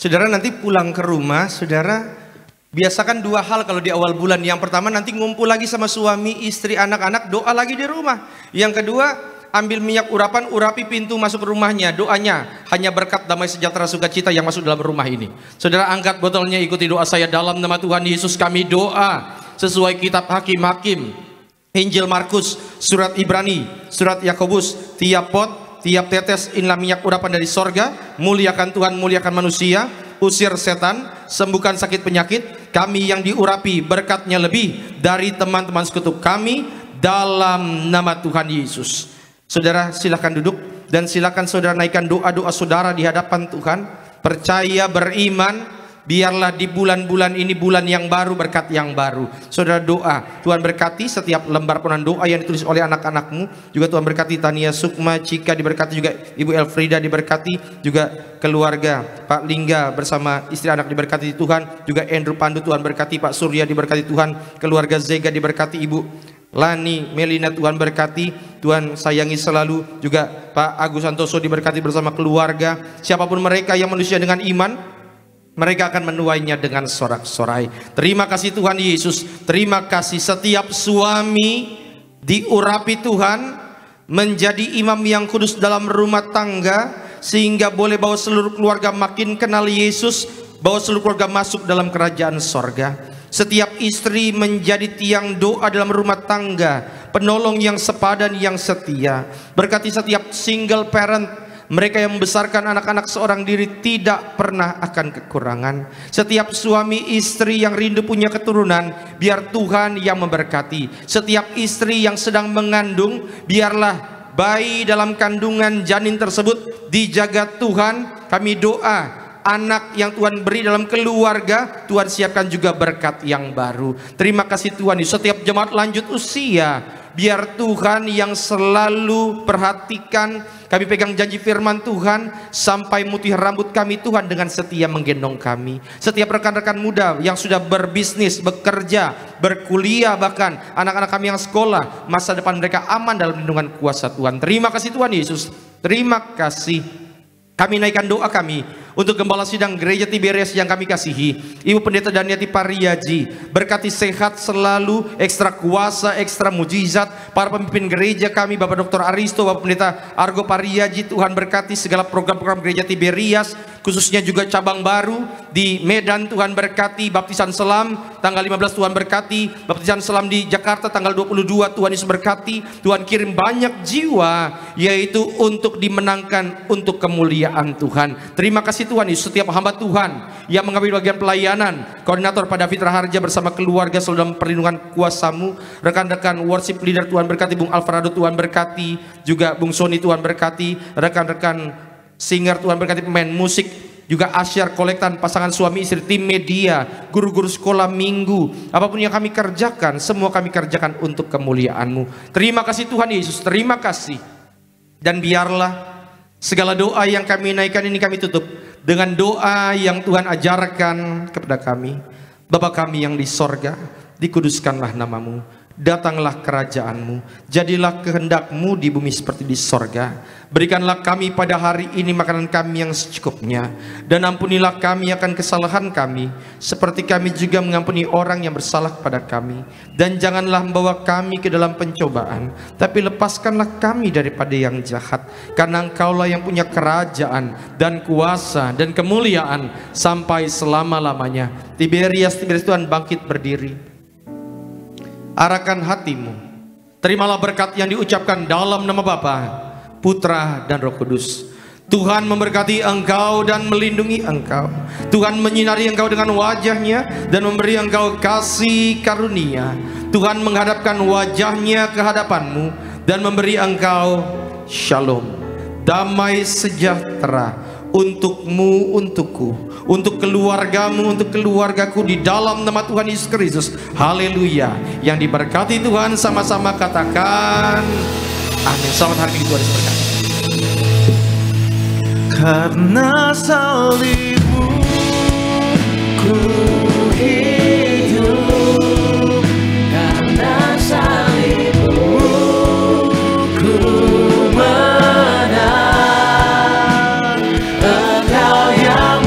S4: Saudara nanti pulang ke rumah, saudara biasakan 2 hal kalau di awal bulan. Yang pertama nanti ngumpul lagi sama suami, istri, anak-anak, doa lagi di rumah. Yang kedua, ambil minyak urapan, urapi pintu masuk rumahnya. Doanya hanya berkat, damai, sejahtera, sukacita yang masuk dalam rumah ini. Saudara angkat botolnya, ikuti doa saya. Dalam nama Tuhan Yesus kami doa sesuai kitab Hakim-Hakim, Injil Markus, surat Ibrani, surat Yakobus. Tiap pot, tiap tetes inilah minyak urapan dari sorga. Muliakan Tuhan, muliakan manusia, usir setan, sembuhkan sakit penyakit. Kami yang diurapi berkatnya lebih dari teman-teman sekutu kami, dalam nama Tuhan Yesus. Saudara silakan duduk, dan silakan saudara naikkan doa-doa saudara di hadapan Tuhan. Percaya, beriman, biarlah di bulan-bulan ini bulan yang baru, berkat yang baru. Saudara doa, Tuhan berkati setiap lembar penuhan doa yang ditulis oleh anak-anakmu. Juga Tuhan berkati Tania Sukma, Cika diberkati, juga Ibu Elfrida diberkati, juga keluarga Pak Lingga bersama istri anak diberkati Tuhan. Juga Andrew Pandu Tuhan berkati, Pak Surya diberkati Tuhan, keluarga Zega diberkati, Ibu Lani Melina Tuhan berkati, Tuhan sayangi selalu. Juga Pak Agus Santoso diberkati bersama keluarga. Siapapun mereka yang manusia dengan iman, mereka akan menuainya dengan sorak-sorai. Terima kasih Tuhan Yesus. Terima kasih setiap suami diurapi Tuhan, menjadi imam yang kudus dalam rumah tangga, sehingga boleh bawa seluruh keluarga makin kenal Yesus, bawa seluruh keluarga masuk dalam kerajaan sorga. Setiap istri menjadi tiang doa dalam rumah tangga, penolong yang sepadan, yang setia. Berkati setiap single parent, mereka yang membesarkan anak-anak seorang diri tidak pernah akan kekurangan. Setiap suami istri yang rindu punya keturunan, biar Tuhan yang memberkati. Setiap istri yang sedang mengandung, biarlah bayi dalam kandungan janin tersebut dijaga Tuhan. Kami doa anak yang Tuhan beri dalam keluarga, Tuhan siapkan juga berkat yang baru. Terima kasih Tuhan. Setiap jemaat lanjut usia, biar Tuhan yang selalu perhatikan. Kami pegang janji firman Tuhan, sampai mutih rambut kami Tuhan dengan setia menggendong kami. Setiap rekan-rekan muda yang sudah berbisnis, bekerja, berkuliah, bahkan anak-anak kami yang sekolah, masa depan mereka aman dalam lindungan kuasa Tuhan. Terima kasih Tuhan Yesus. Terima kasih. Kami naikkan doa kami untuk Gembala Sidang Gereja Tiberias yang kami kasihi, Ibu Pendeta Daniati Pariaji, berkati sehat selalu, ekstra kuasa, ekstra mujizat. Para pemimpin gereja kami, Bapak Dr. Aristo, Bapak Pendeta Argo Pariaji, Tuhan berkati segala program-program Gereja Tiberias, khususnya juga cabang baru di Medan. Tuhan berkati baptisan selam tanggal 15, Tuhan berkati baptisan selam di Jakarta tanggal 22, Tuhan Yesus berkati. Tuhan kirim banyak jiwa, yaitu untuk dimenangkan untuk kemuliaan Tuhan. Terima kasih Tuhan Yesus. Setiap hamba Tuhan yang mengambil bagian pelayanan, koordinator Pak David Raharja bersama keluarga selalu dalam perlindungan kuasa-Mu. Rekan-rekan worship leader Tuhan berkati, Bung Alvarado Tuhan berkati, juga Bung Sony Tuhan berkati, rekan-rekan singer Tuhan berkati, pemain musik, juga asyar kolektan, pasangan suami istri, tim media, guru-guru sekolah minggu, apapun yang kami kerjakan, semua kami kerjakan untuk kemuliaan-Mu. Terima kasih Tuhan Yesus, terima kasih. Dan biarlah segala doa yang kami naikkan ini kami tutup dengan doa yang Tuhan ajarkan kepada kami. Bapa kami yang di sorga, dikuduskanlah nama-Mu, datanglah kerajaan-Mu, jadilah kehendak-Mu di bumi seperti di sorga. Berikanlah kami pada hari ini makanan kami yang secukupnya, dan ampunilah kami akan kesalahan kami, seperti kami juga mengampuni orang yang bersalah kepada kami. Dan janganlah membawa kami ke dalam pencobaan, tapi lepaskanlah kami daripada yang jahat. Karena Engkaulah yang punya kerajaan dan kuasa dan kemuliaan sampai selama-lamanya. Tiberias Tuhan bangkit berdiri. Arahkan hatimu, terimalah berkat yang diucapkan dalam nama Bapa, Putra dan Roh Kudus. Tuhan memberkati engkau dan melindungi engkau. Tuhan menyinari engkau dengan wajahnya dan memberi engkau kasih karunia. Tuhan menghadapkan wajahnya ke hadapanmu dan memberi engkau shalom, damai sejahtera untukmu, untukku, untuk keluargamu, untuk keluargaku, di dalam nama Tuhan Yesus Kristus. Haleluya. Yang diberkati Tuhan sama-sama katakan amin. Selamat hari Minggu, Tuhan Yesus berkati.
S2: Karena salibmu ku hidup, karena salibmu ku menang. Engkau yang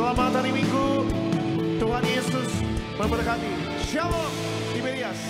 S2: Selamat hari Minggu. Tuhan Yesus memberkati. Shalom, Tiberias.